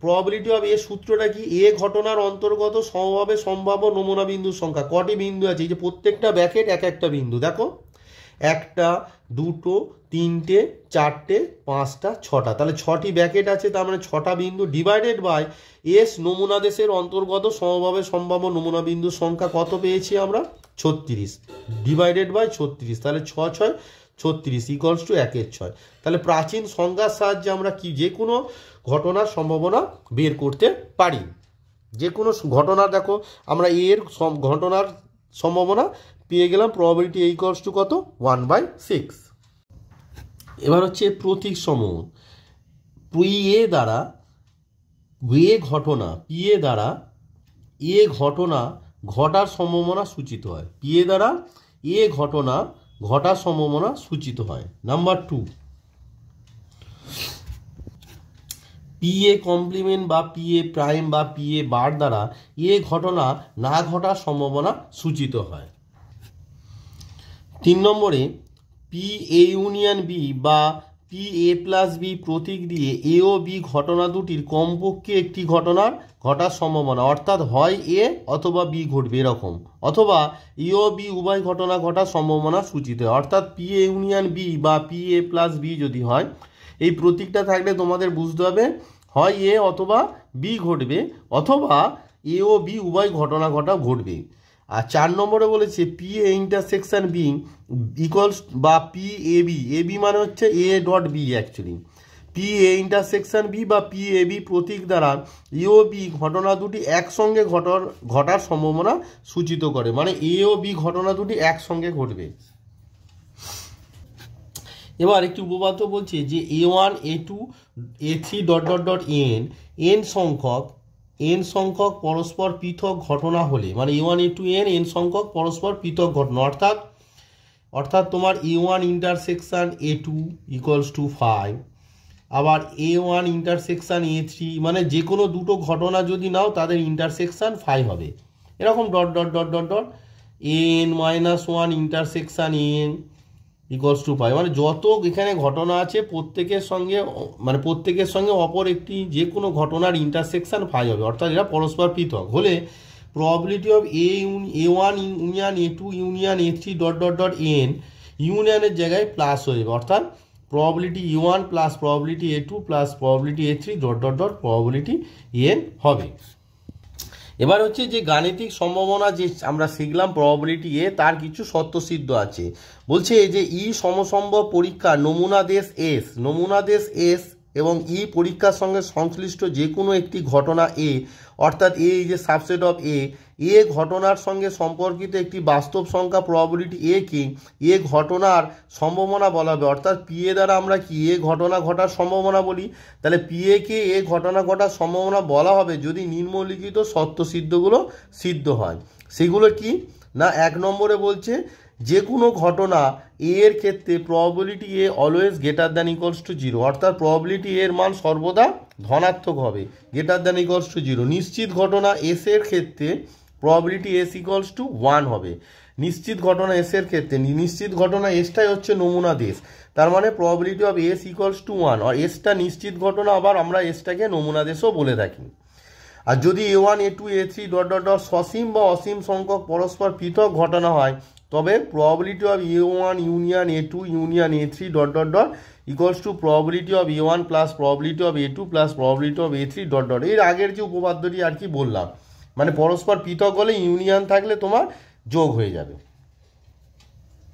B: প্রবাবিলিটি অফ সূত্রটা কি? ঘটনার অন্তর্গত সমভাবে সম্ভাব্য নমুনা বিন্দুর সংখ্যা। কটি বিন্দু আছে? এই যে প্রত্যেকটা ব্র্যাকেট এক একটা বিন্দু। দেখো 1টা 2টো 3টে 4টে 5টা 6টা, তাহলে 6টি ব্র্যাকেট আছে, তার মানে 6টা বিন্দু ডিভাইডেড বাই নমুনা দেশের অন্তর্গত সমভাবে সম্ভাব্য নমুনা বিন্দুর সংখ্যা কত পেয়েছি আমরা? 36 ডিভাইডেড বাই 36, তাহলে 6 6 36 ইকুয়ালস টু 1/6। তাহলে প্রাচীন সংজ্ঞার সাহায্যে আমরা কি যে কোনো ঘটনার সম্ভাবনা বের করতে পারি। যে কোনো ঘটনা দেখো আমরা ঘটনার সম্ভাবনা পেয়ে গেলাম। প্রবাবিলিটি ইকুয়ালস টু কত? 1/6। এবার হচ্ছে প্রতীক সমূহ। পি এ দ্বারা ঘটনা ঘটার সম্ভাবনা সূচিত হয়। পি এ দ্বারা ঘটনা ঘটার সম্ভাবনা সূচিত হয়। নাম্বার 2, পি এ কমপ্লিমেন্ট বা পি এ প্রাইম বা পি এ বার দ্বারা ঘটনা না ঘটার সম্ভাবনা সূচিত হয়। 3 নম্বরে পি এ ইউনিয়ন বি বা পি এ প্লাস বি প্রতীক দিয়ে এ ও বি ঘটনা দুটির কমপক্ষে একটি ঘটনার ঘটার সম্ভাবনা, অর্থাৎ হয় এ অথবা বি ঘটবে এরকম, অথবা এ ও বি উভয় ঘটনা ঘটার সম্ভাবনা সূচিত হয়। অর্থাৎ পি এ ইউনিয়ন বি বা পি এ প্লাস বি যদি হয়, এই প্রতীকটা থাকলে তোমাদের বুঝতে হবে হয় এ অথবা বি ঘটবে, অথবা এ ও বি উভয় ঘটনা ঘটবে। আর 4 নম্বরে বলেছে P A intersection B equals বা পি এ বি মানে হচ্ছে A dot B actually. P A intersection B বা পি এ বি প্রতীক দ্বারা এ ও বি ঘটনা দুটি একসঙ্গে ঘটার সম্ভাবনা সূচিত করে, মানে এ ও বি ঘটনা দুটি একসঙ্গে ঘটবে। এবার একটি উপপাদ্য বলছে যে A1 A2 A3 dot dot dot n সংখ্যক পরস্পর পৃথক ঘটনা হলে, মানে A1 A2 n সংখ্যক পরস্পর পৃথক ঘটনা, অর্থাৎ তোমার A1 intersection A2 equals to 5, আবার A1 ইন্টারসেকশন A3, মানে যে কোনো দুটো ঘটনা যদি নাও তাদের ইন্টারসেকশন 5 হবে। এরকম dot dot dot dot dot n-1 intersection n equals to pi, মানে যত এখানে ঘটনা আছে প্রত্যেকের সঙ্গে অপর একটি যে কোনো ঘটনার ইন্টারসেকশন ফাই হবে, অর্থাৎ এরা পরস্পর পৃথক হলে probability of A1 union A2 union A3 dot dot dot N ইউনিয়নের জায়গায় প্লাস হয়ে যাবে, অর্থাৎ probability A1 plus probability A2 plus probability A3 dot dot dot probability N হবে। এবার হচ্ছে যে গাণিতিক সম্ভাবনা যে আমরা শিখলাম প্রবাবিলিটি এ, তার কিছু সত্যসিদ্ধ আছে। বলছে যে ই সমসম্ভব পরীক্ষা নমুনা দেশ এস এবং ই পরীক্ষার সঙ্গে সংশ্লিষ্ট যে কোনো একটি ঘটনা এ, অর্থাৎ এ ইজ এ সাবসেট অফ এ ঘটনার সঙ্গে সম্পর্কিত একটি বাস্তব সংখ্যা প্রবাবিলিটি এ কে এ ঘটনার সম্ভাবনা বলা হবে, অর্থাৎ পি এ দ্বারা আমরা কি এ ঘটনা ঘটার সম্ভাবনা বলি, তাহলে পি এ কে এ ঘটনা ঘটার সম্ভাবনা বলা হবে যদি নিম্নলিখিত সত্যসিদ্ধগুলো সিদ্ধ হয়। সেগুলো কি না, 1 নম্বরে বলছে যে কোনো ঘটনা এ এর ক্ষেত্রে probability A always greater than equals to 0, অর্থাৎ প্রবাবিলিটি এর মান সর্বদা ধনাত্মক হবে, গ্রেটার দ্যান ইকুয়ালস টু 0। নিশ্চিত ঘটনা এস এর ক্ষেত্রে প্রবাবিলিটি এস ইকুয়ালস টু 1 হবে। নিশ্চিত ঘটনা এস এর ক্ষেত্রে নিশ্চিত ঘটনা এসটাই হচ্ছে নমুনা দেশ, তার মানে probability of S equals to 1, আর এসটা নিশ্চিত ঘটনা, আবার আমরা এসটাকে নমুনা দেশও বলে থাকি। আর যদি A1 A2 A3 dot dot dot সসীম বা অসীম সংখ্যক পরস্পর পৃথক ঘটনা হয়, তবে probability of A1 union A2 union A3 dot dot dot equals to probability of A1 plus probability of A2 plus probability of A3 dot dot. এর আগের যে উপপাদ্যটি আর কি বললাম, মানে পরস্পর পৃথক হলে ইউনিয়ন থাকলে তোমার যোগ হয়ে যাবে।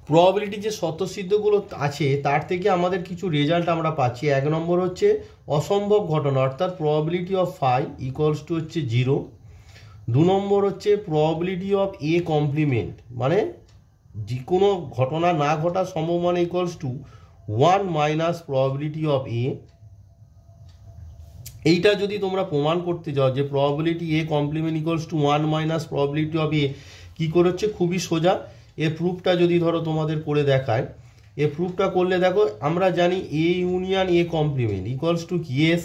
B: প্রবাবিলিটি যে স্বতঃসিদ্ধগুলো আছে তার থেকে আমাদের কিছু রেজাল্ট আমরা পাচ্ছি। 1 নম্বর হচ্ছে অসম্ভব ঘটনা, অর্থাৎ probability of phi equals to হচ্ছে 0। 2 নম্বর হচ্ছে প্রবাবিলিটি অফ এ কমপ্লিমেন্ট, মানে যে কোনো ঘটনা না ঘটার সম্ভাবনা equals to 1 minus probability of A. এইটা যদি তোমরা প্রমাণ করতে যাও যে probability A complement equals to 1 minus probability of A, কী করে হচ্ছে, খুবই সোজা। এ প্রুফটা যদি ধরো তোমাদের করে দেখায়, এ প্রুফটা করলে দেখো আমরা জানি A union A complement equals to কি এস।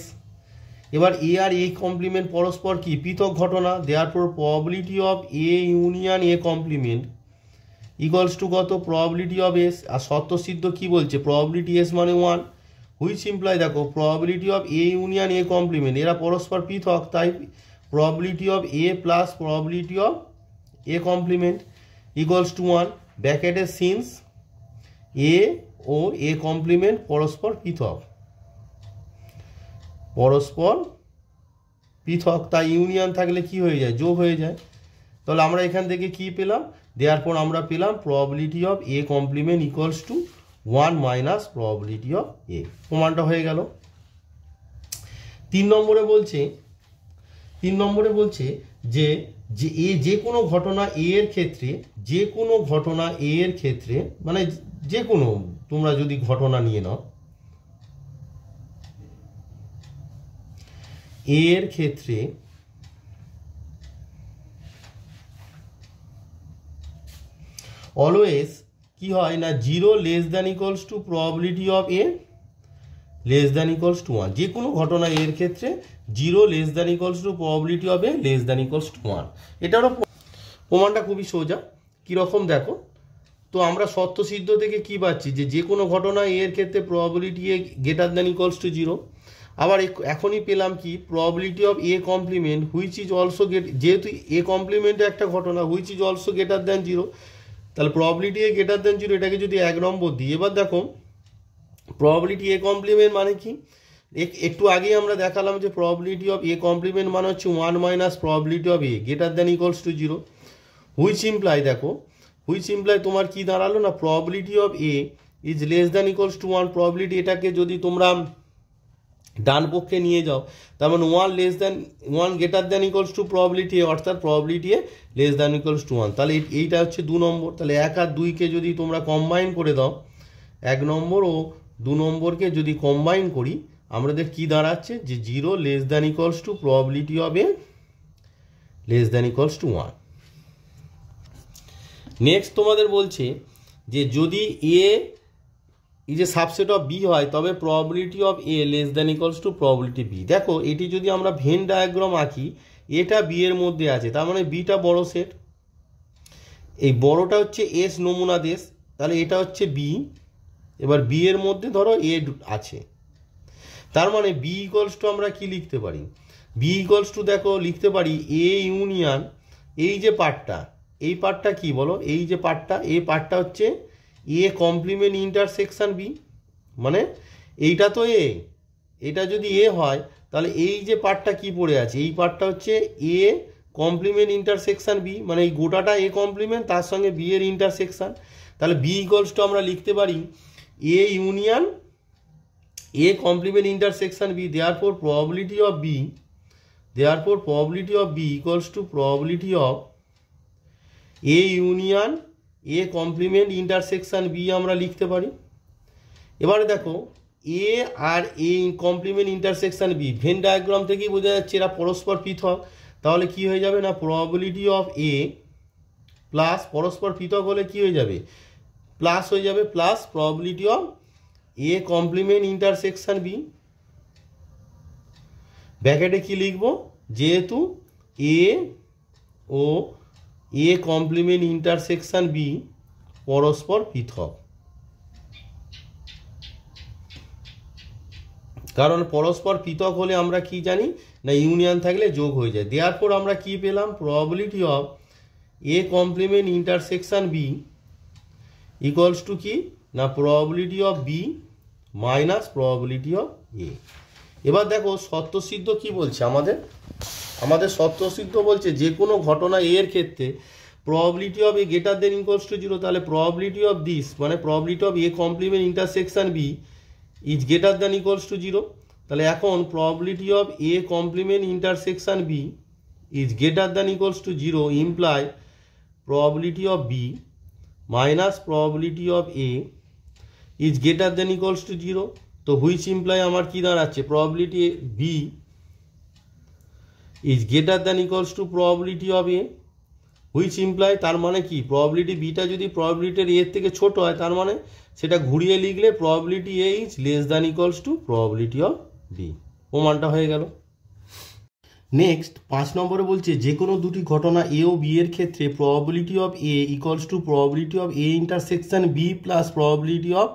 B: এবার এ আর এ কমপ্লিমেন্ট পরস্পর কি পৃথক ঘটনা, therefore probability of A union A complement equals to কত, প্রবাবিলিটি অফ এস। আর স্বতঃসিদ্ধ কি বলছে, প্রবাবিলিটি এস মানে 1, হুইচ ইমপ্লাই দেখো probability of A union A complement, এরা পরস্পর পৃথক, তাই probability of A plus probability of A complement equals to 1, ব্র্যাকেটে সিন্স এ ও এ কমপ্লিমেন্ট পরস্পর পৃথক তাই ইউনিয়ন থাকলে কি হয়ে যায়, যোগ হয়ে যায়। তাহলে আমরা এখান থেকে কি পেলাম, দেয়ারপর আমরা পেলাম probability of A complement equals to 1 minus probability of A. প্রমাণটা হয়ে গেল। 3 নম্বরে বলছে যে যে কোনো ঘটনা এ এর ক্ষেত্রে, মানে যে কোনো তোমরা যদি ঘটনা নিয়ে নাও, এর ক্ষেত্রে অলওয়েজ কি হয় না, 0 less than equals to probability of A less than equals to 1। যে কোনো ঘটনা এর ক্ষেত্রে 0 less than equals to probability of A less than equals to 1। এটারও প্রমাণটা খুবই সোজা। কীরকম দেখো তো, আমরা সত্যসিদ্ধ থেকে কি পাচ্ছি যে কোনো ঘটনা এর ক্ষেত্রে probability A greater than equals to 0। আবার এখনই পেলাম কি, probability of A complement which is also যেহেতু এ কমপ্লিমেন্টে একটা ঘটনা which is also greater than 0, তাহলে প্রবাবিলিটি এ গ্রেটার দ্যান 0 এটাকে যদি 1 নম্বর দিই। এবার দেখো প্রবাবিলিটি এ কমপ্লিমেন্ট মানে কি, একটু আগেই আমরা দেখালাম যে প্রবাবিলিটি অফ এ কমপ্লিমেন্ট মানে হচ্ছে 1 minus probability of A greater than equals to 0, which imply তোমার কি দাঁড়ালো না, probability of A is less than equals to 1। Probability এটাকে যদি তোমরা ডান পক্ষে নিয়ে যাও, তার মানে 1 greater than equals to probability A, অর্থাৎ probability A less than equals to 1। তাহলে এইটা হচ্ছে 2 নম্বর। তাহলে 1 আর 2কে যদি তোমরা কম্বাইন করে দাও, 1 নম্বর ও 2 নম্বরকে যদি কম্বাইন করি, আমাদের কি দাঁড়াচ্ছে যে 0 less than equals to probability of A less than equals to 1। Next তোমাদের বলছে যে যদি A is a subset of B হয়, তবে probability of A less than equals to probability B. দেখো এটি যদি আমরা ভেন ডায়াগ্রাম আঁকি, এটা বি এর মধ্যে আছে, তার মানে বিটা বড় সেট, এই বড়টা হচ্ছে এস নমুনা দেশ, তাহলে এটা হচ্ছে বি, এবার বি এর মধ্যে ধরো এ আছে, তার মানে বি ইকুয়ালস টু আমরা কি লিখতে পারি, বি ইকুয়ালস টু দেখো লিখতে পারি এ ইউনিয়ন, এই যে পার্টটা, এই পার্টটা কি বলো, এই যে পার্টটা, এই পার্টটা হচ্ছে এ কমপ্লিমেন্ট ইন্টারসেকশন বি, মানে এইটা তো এ, এটা যদি এ হয় তাহলে এই যে পার্টটা কি পড়ে আছে, এই পার্টটা হচ্ছে এ কমপ্লিমেন্ট ইন্টারসেকশন বি, মানে এই গোটাটা এ কমপ্লিমেন্ট তার সঙ্গে বি এর ইন্টারসেকশন। তাহলে বি ইকুয়ালস টু আমরা লিখতে পারি A union A complement intersection B, therefore probability of B, therefore probability of B equals to probability of A union A complement intersection B আমরা লিখতে পারি। এবারে দেখো এ আর A complement intersection B, Venn diagram থেকেই বোঝা যাচ্ছে এরা পরস্পর পৃথক, তাহলে কি হয়ে যাবে না প্রবাবিলিটি অফ এ প্লাস, পরস্পর পৃথক হলে কি হয়ে যাবে প্লাস হয়ে যাবে, plus probability of A complement intersection B, ব্র্যাকেটে কি লিখবো, যেহেতু এ ও এ কমপ্লিমেন্ট ইন্টারসেকশন বি পরস্পর পৃথক, কারণ পরস্পর পৃথক হলে আমরা কি জানি না ইউনিয়ন থাকলে যোগ হয়ে যায়। দেয়ারফর আমরা কি পেলাম, probability of A complement intersection B equals to কি না probability of B minus probability of A. এবার দেখো সত্যসিদ্ধ কি বলছে আমাদের সত্যসিদ্ধ বলছে যে কোনো ঘটনা এ এর ক্ষেত্রে probability of A greater than equals to 0, তাহলে প্রবাবিলিটি অফ দিস মানে probability of A complement intersection B is greater than equals to 0, তাহলে এখন probability of A complement intersection B is greater than equals to 0 imply probability of B minus probability of A is greater than equals to 0, তো হুইচ ইমপ্লাই আমার কি দাঁড়াচ্ছে probability B is greater than equals to probability of A, which imply তার মানে কি প্রবাবিলিটি বিটা যদি প্রবাবিলিটির এর থেকে ছোট হয় তার মানে সেটা ঘুরিয়ে লিখলে probability A is less than equals to probability of B, প্রমাণটা হয়ে গেল। নেক্সট 5 নম্বরে বলছে যে কোনো দুটি ঘটনা এ ও বি এর ক্ষেত্রে probability of A equals to probability of A intersection B plus probability of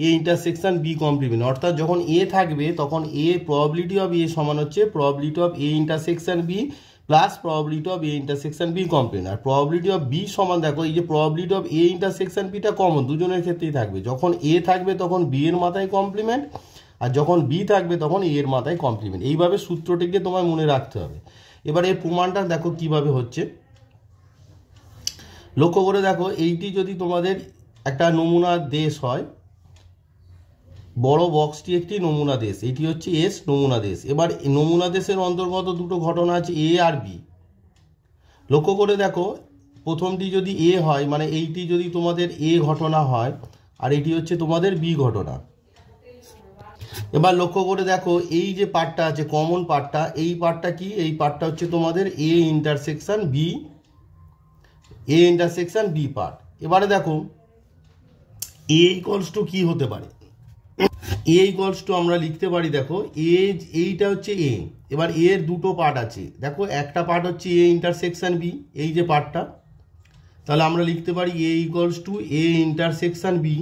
B: A intersection B complement, অর্থাৎ যখন এ থাকবে তখন এ প্রবাবিলিটি অফ এ সমান হচ্ছে probability of A intersection B plus probability of A intersection B complement, আর প্রবাবিলিটি অফ বি সমান দেখো এই যে প্রবাবিলিটি অফ এ ইন্টারসেকশন বিটা কমন দুজনের ক্ষেত্রেই থাকবে, যখন এ থাকবে তখন বি এর মাথায় কমপ্লিমেন্ট, আর যখন বি থাকবে তখন এ এর মাথায় কমপ্লিমেন্ট, এইভাবে সূত্রটিকে তোমায় মনে রাখতে হবে। এবার এর প্রমাণটা দেখো কিভাবে হচ্ছে, লক্ষ্য করে দেখো এইটি যদি তোমাদের একটা নমুনা দেশ হয়, বড় বক্সটি একটি নমুনা দেশ, এটি হচ্ছে এস নমুনা দেশ। এবার নমুনা দেশের অন্তর্গত দুটো ঘটনা আছে এ আর বি, লক্ষ্য করে দেখো প্রথমটি যদি এ হয় মানে এইটি যদি তোমাদের এ ঘটনা হয় আর এটি হচ্ছে তোমাদের বি ঘটনা। এবার লক্ষ্য করে দেখো এই যে পার্টটা আছে কমন পার্টটা, এই পার্টটা কি, এই পার্টটা হচ্ছে তোমাদের এ ইন্টারসেকশন বি পার্ট। এবারে দেখো এ ইকুয়ালস টু কি হতে পারে, এ ইকুয়ালস টু আমরা লিখতে পারি দেখো এইটা হচ্ছে এ, এবার এর দুটো পার্ট আছে দেখো, একটা পার্ট হচ্ছে এ ইন্টারসেকশন বি এই যে পার্টটা, তাহলে আমরা লিখতে পারি A equals to A intersection B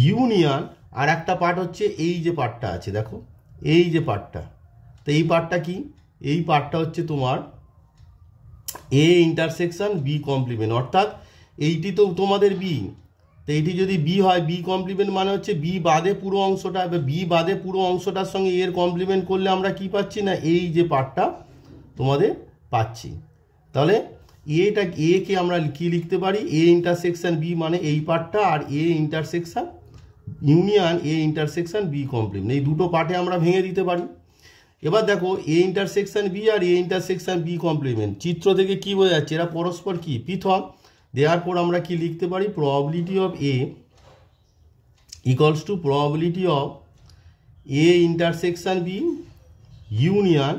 B: union, আর একটা পার্ট হচ্ছে এই যে পার্টটা আছে দেখো এই যে পার্টটা, তো এই পার্টটা কি, এই পার্টটা হচ্ছে তোমার এ ইন্টারসেকশন বি কমপ্লিমেন্ট, অর্থাৎ এইটি তো তোমাদের বি, তো এইটি যদি বি হয় বি কমপ্লিমেন্ট মানে হচ্ছে বি বাদে পুরো অংশটা, বি বাদে পুরো অংশটার সঙ্গে এর কমপ্লিমেন্ট করলে আমরা কি পাচ্ছি না এই যে পার্টটা তোমাদের পাচ্ছি। তাহলে এটা এ কে আমরা কি লিখতে পারি এ ইন্টারসেকশন বি মানে এই পার্টটা, আর A intersection union A intersection B complement, এই দুটো পার্টে আমরা ভেঙে দিতে পারি। এবার দেখো এ ইন্টারসেকশন বি আর এ ইন্টারসেকশন বি কমপ্লিমেন্ট, চিত্র থেকে কি বোঝা যাচ্ছে এরা পরস্পর কি পৃথক, দেওয়ার পর আমরা কি লিখতে পারি probability of A equals to probability of A intersection B union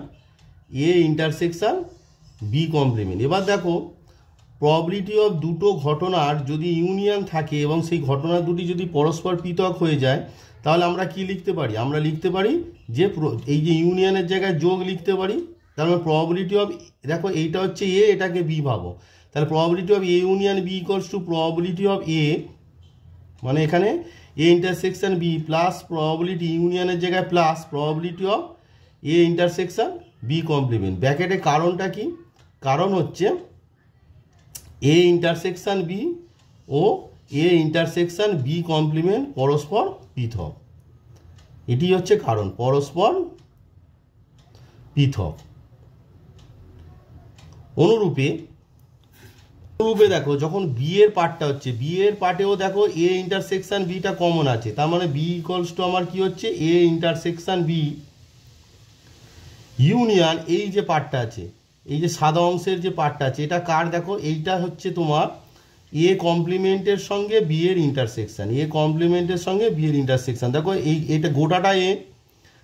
B: A intersection B complement. এবার দেখো প্রবাবিলিটি অফ দুটো ঘটনার যদি ইউনিয়ন থাকে এবং সেই ঘটনা দুটি যদি পরস্পর পৃথক হয়ে যায় তাহলে আমরা কি লিখতে পারি, আমরা লিখতে পারি যে এই যে ইউনিয়নের জায়গায় যোগ লিখতে পারি, তার মানে প্রবাবিলিটি অফ দেখো এইটা হচ্ছে এ এটাকে বি ভাবো, তাহলে probability of A union B equals to probability of A মানে এখানে A intersection B plus probability ইউনিয়নের জায়গায় plus probability of A intersection B complement. ব্র্যাকেটে কারণটা কি? কারণ হচ্ছে এ ইন্টারসেকশন বি ও এ ইন্টারসেকশন বি কমপ্লিমেন্ট পরস্পর পৃথক। এটি হচ্ছে কারণ, পরস্পর পৃথক। অনুরূপে দেখো যখন বি এর পার্টটা হচ্ছে, বি এর পার্টেও দেখো এ ইন্টারসেকশন বিটা কমন আছে, তার মানে বি ইকুয়ালস টু আমার কি হচ্ছে এ ইন্টারসেকশন বি ইউনিয়ন এই যে পার্টটা আছে, এই যে সাদা অংশের যে পার্টটা আছে, এটা কার? দেখো এইটা হচ্ছে তোমার এ কমপ্লিমেন্টের সঙ্গে বি এর ইন্টারসেকশন, এ কমপ্লিমেন্টের সঙ্গে বি এর ইন্টারসেকশন। দেখো এইটা গোটাটা এ,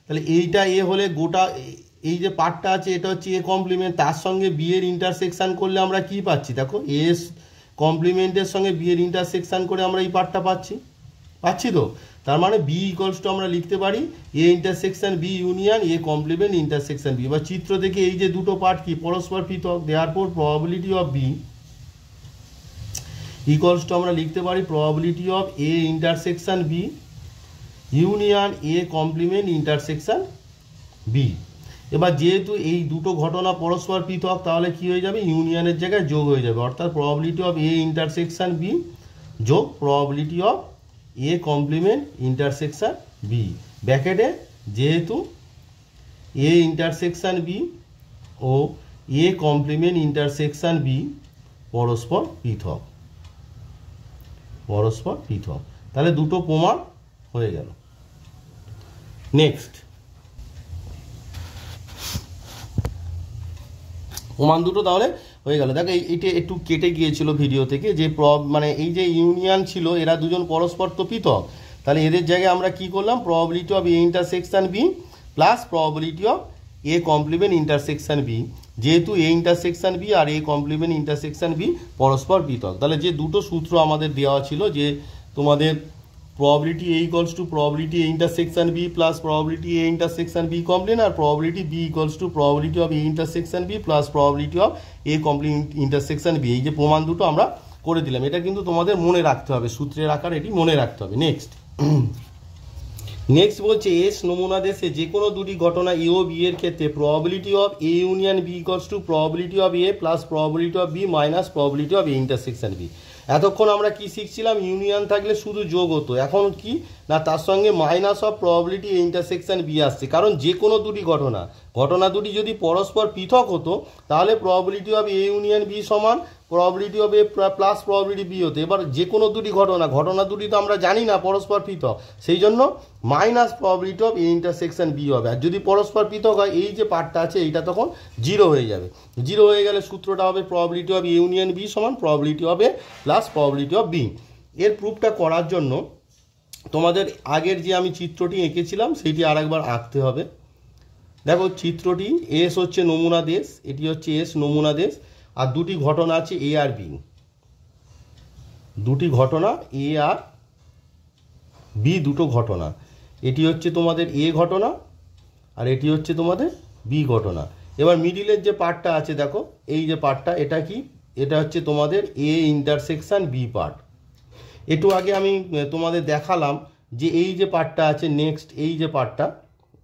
B: তাহলে এইটা এ হলে গোটা এই যে পার্টটা আছে এটা হচ্ছে এ কমপ্লিমেন্ট, তার সঙ্গে বি এর ইন্টারসেকশন করলে আমরা কি পাচ্ছি? দেখো এ কমপ্লিমেন্টের সঙ্গে বি এর ইন্টারসেকশন করে আমরা এই পার্টটা পাচ্ছি তো। তার মানে বি ইকুয়ালস টু আমরা লিখতে পারি A intersection B union A complement intersection B. এবার চিত্র থেকে এই যে দুটো পার্ট কি পরস্পর পৃথক, therefore probability of B equals to আমরা লিখতে পারি probability of A intersection B union A complement intersection B. এবার যেহেতু এই দুটো ঘটনা পরস্পর পৃথক, তাহলে কি হয়ে যাবে? ইউনিয়নের জায়গায় যোগ হয়ে যাবে, অর্থাৎ probability of A intersection B যোগ probability of A complement intersection B. ব্র্যাকেটে যেহেতু এ ইন্টারসেকশন বি ও এ কমপ্লিমেন্ট ইন্টারসেকশন বি পরস্পর পৃথক, তাহলে দুটো প্রমাণ হয়ে গেল। নেক্সট প্রমাণ দুটো তাহলে হয়ে গেল। দেখো এইটা একটু কেটে গিয়েছিল ভিডিও থেকে, যে মানে এই যে ইউনিয়ন ছিল এরা দুজন পরস্পর তো পৃথক, তাহলে এদের জায়গায় আমরা কি করলাম? Probability of A intersection B plus probability of A complement intersection B, যেহেতু এ ইন্টারসেকশন বি আর এ কমপ্লিমেন্ট ইন্টারসেকশন বি পরস্পর পৃথক, তাহলে যে দুটো সূত্র আমাদের দেওয়া ছিল যে তোমাদের probability A equals to probability A intersection B plus probability A intersection B complement, R probability B equals to probability of A intersection B plus probability of A complement intersection B। এই যে প্রমাণ দুটো আমরা করে দিলাম, এটা কিন্তু তোমাদের মনে রাখতে হবে, সূত্রের আকার এটি মনে রাখতে হবে। নেক্সট বলছে এস নমুনা দেশে যে কোনো দুটি ঘটনা এ ও বি এর ক্ষেত্রে probability of A union B equals to probability of A plus probability of B minus probability of A intersection B। এতক্ষণ আমরা কি শিখছিলাম? ইউনিয়ন থাকলে শুধু যোগ হতো, এখন কি না তার সঙ্গে minus of probability intersection B আসছে, কারণ যে কোনো দুটি ঘটনা দুটি যদি পরস্পর পৃথক হতো তাহলে probability of A union B সমান probability of A plus probability B হতো। এবার যে কোনো দুটি ঘটনা দুটি তো আমরা জানি না পরস্পর পৃথক, সেই জন্য minus probability of A intersection B হবে। আর যদি পরস্পর পৃথক হয় এই যে পার্টটা আছে এইটা তখন জিরো হয়ে যাবে। জিরো হয়ে গেলে সূত্রটা হবে probability of A union B সমান probability of A plus probability of B. এর প্রুফটা করার জন্য তোমাদের আগের যে আমি চিত্রটি এঁকেছিলাম সেইটি আরেকবার আঁকতে হবে। দেখো চিত্রটি, এস হচ্ছে নমুনা দেশ, এটি হচ্ছে এস নমুনা দেশ, আর দুটি ঘটনা আছে এ আর বি, দুটি ঘটনা এ আর বি, দুটো ঘটনা। এটি হচ্ছে তোমাদের এ ঘটনা আর এটি হচ্ছে তোমাদের বি ঘটনা। এবার মিডিলের যে পার্টটা আছে দেখো, এই যে পার্টটা, এটা কি? এটা হচ্ছে তোমাদের এ ইন্টারসেকশন বি পার্ট। একটু আগে আমি তোমাদের দেখালাম যে এই যে পার্টটা আছে, নেক্সট এই যে পার্টটা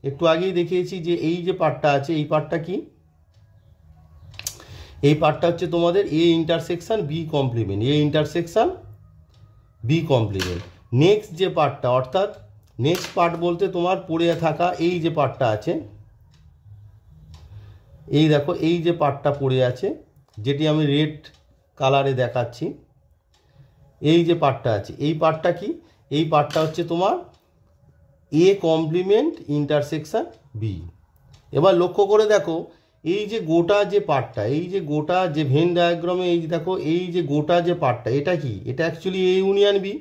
B: একটু আগেই দেখিয়েছি যে এই যে পার্টটা আছে, এই পার্টটা কি? এই পার্টটা হচ্ছে তোমাদের A intersection B complement, A intersection B complement. Next যে পার্টটা, অর্থাৎ নেক্সট পার্ট বলতে তোমার পড়ে থাকা এই যে পার্টটা আছে, এই দেখো এই যে পার্টটা পড়ে আছে, যেটি আমি রেড কালারে দেখাচ্ছি, এই যে পার্টটা আছে, এই পার্টটা কি? এই পার্টটা হচ্ছে তোমার এ কমপ্লিমেন্ট ইন্টারসেকশন বি। এবার লক্ষ্য করে দেখো এই যে গোটা যে পার্টটা, এই যে গোটা যে ভেন ডায়াগ্রামে এই দেখো এই যে গোটা যে পার্টটা, এটা কি? এটা অ্যাকচুয়ালি এ ইউনিয়ন বি।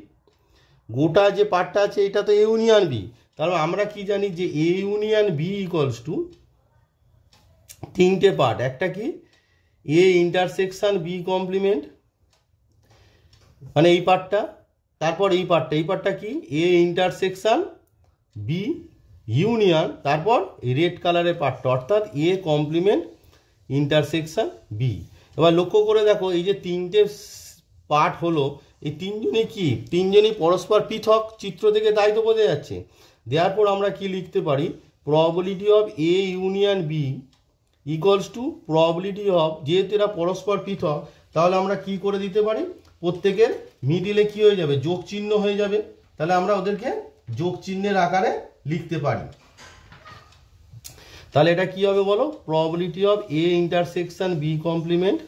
B: গোটা যে পার্টটা আছে এটা তো এ ইউনিয়ন বি, তাহলে আমরা কি জানি যে A union B equals to তিনটে পার্ট, একটা কি? এ ইন্টারসেকশন বি কমপ্লিমেন্ট, মানে এই পার্টটা, তারপর এই পার্টটা কি? এ ইন্টারসেকশন বি ইউনিয়ন, তারপর রেড কালারের পার্টটা অর্থাৎ এ কমপ্লিমেন্ট ইন্টারসেকশন বি। এবার লক্ষ্য করে দেখো এই যে তিনটে পার্ট হলো, এই তিনজনই কি, তিনজনই পরস্পর পৃথক, চিত্র থেকে তাই তো বোঝা যাচ্ছে। দেওয়ার আমরা কি লিখতে পারি, probability of A union B equals to probability of, যেহেতু এরা পরস্পর পৃথক তাহলে আমরা কি করে দিতে পারি, প্রত্যেকের মিডিলে কি হয়ে যাবে, যোগ চিহ্ন হয়ে যাবে, তাহলে আমরা ওদেরকে যোগ চিহ্নের আকারে লিখতে পারি। তাহলে এটা কি হবে বলো, probability of A intersection B complement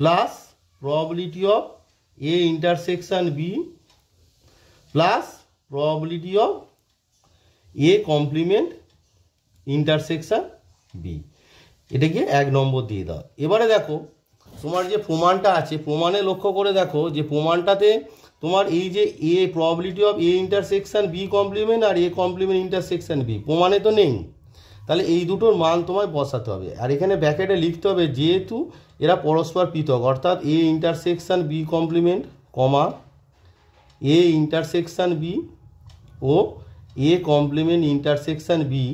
B: plus probability of A intersection B plus probability of A complement intersection B, এটাকে 1 নম্বর দিয়ে দাও। এবারে দেখো তোমার যে প্রমাণটা আছে, প্রমাণে লক্ষ্য করে দেখো যে প্রমাণটাতে তোমার এই যে এ probability of A intersection B complement আর এ কমপ্লিমেন্ট ইন্টারসেকশন বি প্রমাণে তো নেই, তাহলে এই দুটোর মান তোমায় বসাতে হবে। আর এখানে ব্র্যাকেটে লিখতে হবে যেহেতু এরা পরস্পর পৃথক, অর্থাৎ A intersection B complement comma A intersection B ও এ কমপ্লিমেন্ট ইন্টারসেকশন বি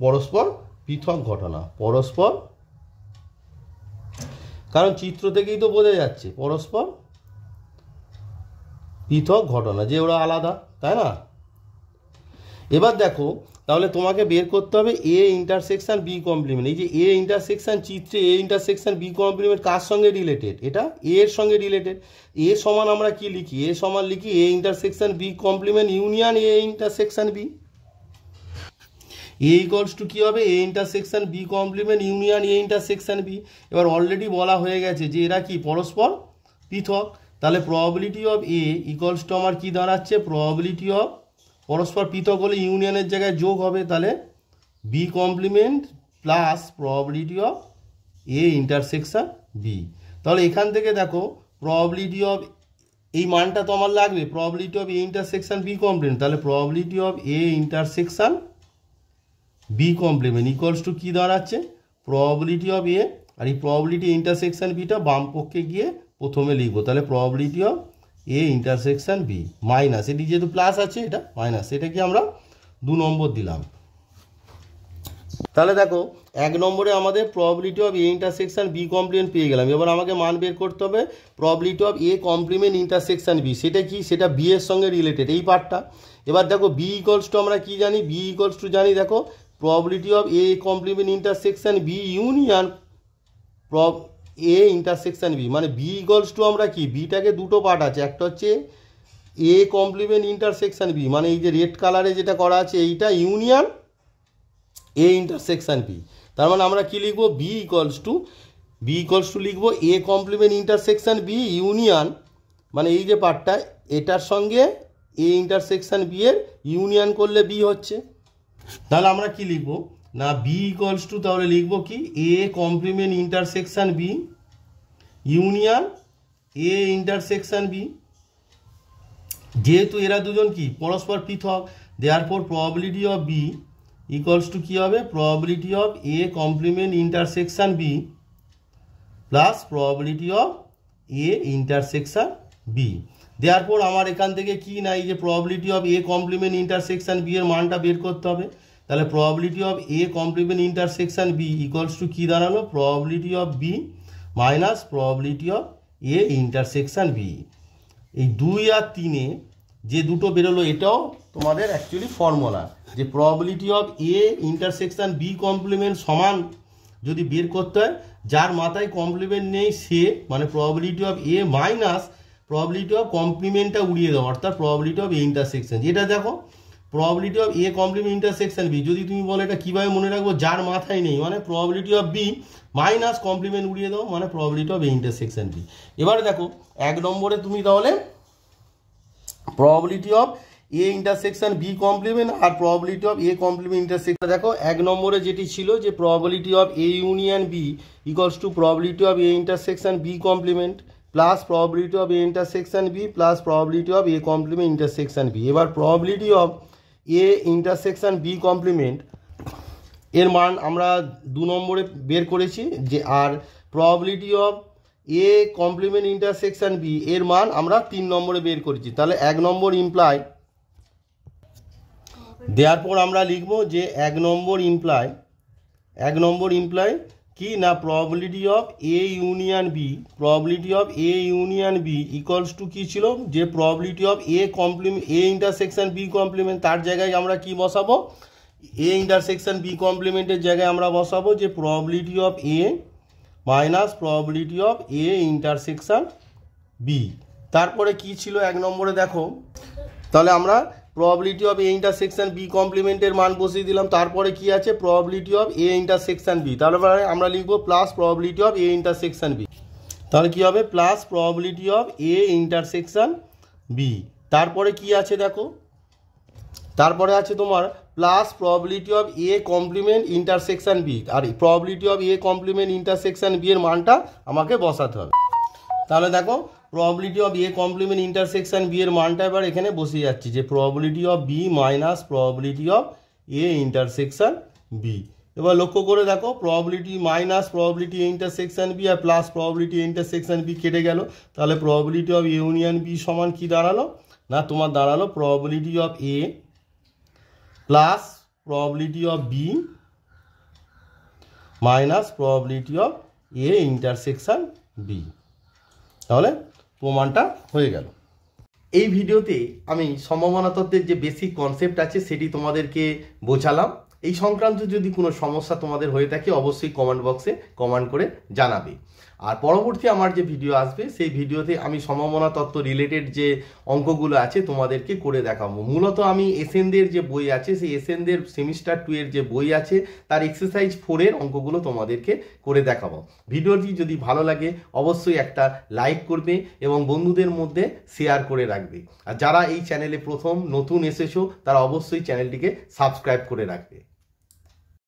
B: পরস্পর পৃথক ঘটনা, পরস্পর, কারণ চিত্র থেকেই তো বোঝা যাচ্ছে পরস্পর পৃথক ঘটনা, যে ওরা আলাদা, তাই না। এবার দেখো তাহলে তোমাকে বের করতে হবে এ ইন্টারসেকশন বি কমপ্লিমেন্ট। এই যে এ ইন্টারসেকশন চিত্রে এ ইন্টারসেকশন বি কমপ্লিমেন্ট কার সঙ্গে রিলেটেড, এটা এ এর সঙ্গে রিলেটেড। এ সমান আমরা কি লিখি, এ সমান লিখি A intersection B complement union A intersection B. A equals to কী হবে, A intersection B complement union A intersection B. এবার অলরেডি বলা হয়ে গেছে যে এরা কি পরস্পর পৃথক, তাহলে probability of A equals to আমার কি দাঁড়াচ্ছে, প্রবাবিলিটি অফ পরস্পর পৃথক হলে ইউনিয়নের জায়গায় যোগ হবে, তাহলে B complement plus probability of A intersection B. তাহলে এখান থেকে দেখো প্রবাবিলিটি অফ এই মানটা তো আমার লাগবে, probability of A intersection B complement, তাহলে probability of A intersection B complement equals to কী দাঁড়াচ্ছে, প্রবাবিলিটি অফ এ, আর এই প্রবাবিলিটি ইন্টারসেকশন বিটা বাম পক্ষে গিয়ে প্রথমে লিখবো, তাহলে probability of A intersection B minus, এটি যেহেতু প্লাস আছে এটা মাইনাস, এটাকে আমরা 2 নম্বর দিলাম। তাহলে দেখো 1 নম্বরে আমাদের probability of A intersection B complement পেয়ে গেলাম। এবার আমাকে মান বের করতে হবে probability of A complement intersection B, সেটা কি, সেটা বি এর সঙ্গে রিলেটেড এই পার্টটা। এবার দেখো বি ইকুয়ালস টু আমরা কি জানি, বি ইকুয়ালস টু জানি দেখো probability of A complement intersection B union A intersection B, মানে বি ইকুয়ালস টু আমরা কি, বিটাকে দুটো পার্ট আছে, একটা হচ্ছে এ কমপ্লিমেন্ট ইন্টারসেকশন বি, মানে এই যে রেড কালারে যেটা করা আছে এইটা ইউনিয়ন এ ইন্টারসেকশন বি। তার মানে আমরা কি লিখবো, বি ইকুয়ালস টু লিখবো A complement intersection B union, মানে এই যে পার্টটা এটার সঙ্গে এ ইন্টারসেকশন বি এর ইউনিয়ন করলে বি হচ্ছে। তাহলে আমরা কি লিখবো না, বি ইকুয়ালস টু তাহলে লিখবো কি A complement intersection B union A intersection B, যেহেতু এরা দুজন কি পরস্পর পৃথক, therefore probability of B equals to কী হবে, probability of A complement intersection B plus probability of A intersection B. Therefore আমার এখান থেকে কি না, এই যে probability of A complement intersection B এর মানটা বের করতে হবে, তাহলে probability of A complement intersection B equals to কী দাঁড়ালো, probability of B minus probability of A intersection B. এই 2 আর 3-এ যে দুটো বেরোলো এটাও তোমাদের অ্যাকচুয়ালি ফর্মুলা, যে probability of A intersection B complement সমান যদি বের করতে হয়, যার মাথায় কমপ্লিমেন্ট নেই সে, মানে probability of A minus probability of কমপ্লিমেন্টটা উড়িয়ে দাও, অর্থাৎ প্রবাবিলিটি অফ এ ইন্টারসেকশন। এটা দেখো probability of A complement intersection B, যদি তুমি বলো এটা কীভাবে মনে রাখবো, যার মাথায় নেই, মানে probability of B minus complement উড়িয়ে দাও, মানে probability of A intersection B. এবারে দেখো 1 নম্বরে তুমি তাহলে probability of A intersection B complement আর probability of A complement intersection, দেখো 1 নম্বরে যেটি ছিল যে probability of A union B equals to probability of A intersection B complement plus probability of A intersection B plus probability of A complement intersection B. এবার probability of A intersection B complement এর মান আমরা 2 নম্বরে বের করেছি, যে আর probability of A complement intersection B এর মান আমরা 3 নম্বরে বের করেছি। তাহলে 1 নম্বর ইমপ্লাই, দেওয়ার পর আমরা লিখব যে 1 নম্বর ইমপ্লাই কি না probability of A union B, probability of A union B equals to কী ছিল, যে probability of A complement A intersection B complement, তার জায়গায় আমরা কি বসাবো, এ ইন্টারসেকশন বি কমপ্লিমেন্টের জায়গায় আমরা বসাবো যে probability of A minus probability of A intersection B. তারপরে কি ছিল 1 নম্বরে দেখো, তাহলে আমরা probability of A intersection B কমপ্লিমেন্টের মান বসিয়ে দিলাম। তারপরে কি আছে, probability of A intersection B, তাহলে আমরা লিখবো plus probability of A intersection B. তাহলে কি হবে, plus probability of A intersection B. তারপরে কি আছে দেখো, তারপরে আছে তোমার plus probability of A complement intersection B, R probability of A complement intersection B এর মানটা আমাকে বসাতে হবে। তাহলে দেখো probability of A complement intersection B এর মানটা এবার এখানে বসে যাচ্ছি যে probability of B minus probability of A intersection B. এবার লক্ষ্য করে দেখো probability minus probability A intersection B আর plus probability A intersection B কেটে গেল, তাহলে probability of A union B সমান কি দাঁড়ালো, না তোমার দাঁড়ালো probability of A plus probability of B minus probability of A intersection B. তাহলে প্রমাণটা হয়ে গেল।
A: এই ভিডিওতে আমি সম্ভাবনা তত্ত্বের যে বেসিক কনসেপ্ট আছে সেটি তোমাদেরকে বোঝালাম। এই সংক্রান্ত যদি কোনো সমস্যা তোমাদের হয়ে থাকে অবশ্যই কমেন্ট বক্সে কমেন্ট করে জানাবে। আর পরবর্তী আমার যে ভিডিও আসবে সেই ভিডিওতে আমি সম্ভাবনা তত্ত্ব রিলেটেড যে অঙ্কগুলো আছে তোমাদেরকে করে দেখাবো। মূলত আমি এসএনদের যে বই আছে সেই এসএনদের সেমিস্টার 2 এর যে বই আছে তার এক্সারসাইজ 4 এর অঙ্কগুলো তোমাদেরকে করে দেখাবো। ভিডিওটি যদি ভালো লাগে অবশ্যই একটা লাইক করবে এবং বন্ধুদের মধ্যে শেয়ার করে রাখবে। আর যারা এই চ্যানেলে প্রথম নতুন এসেছো তারা অবশ্যই চ্যানেলটিকে সাবস্ক্রাইব করে রাখবে।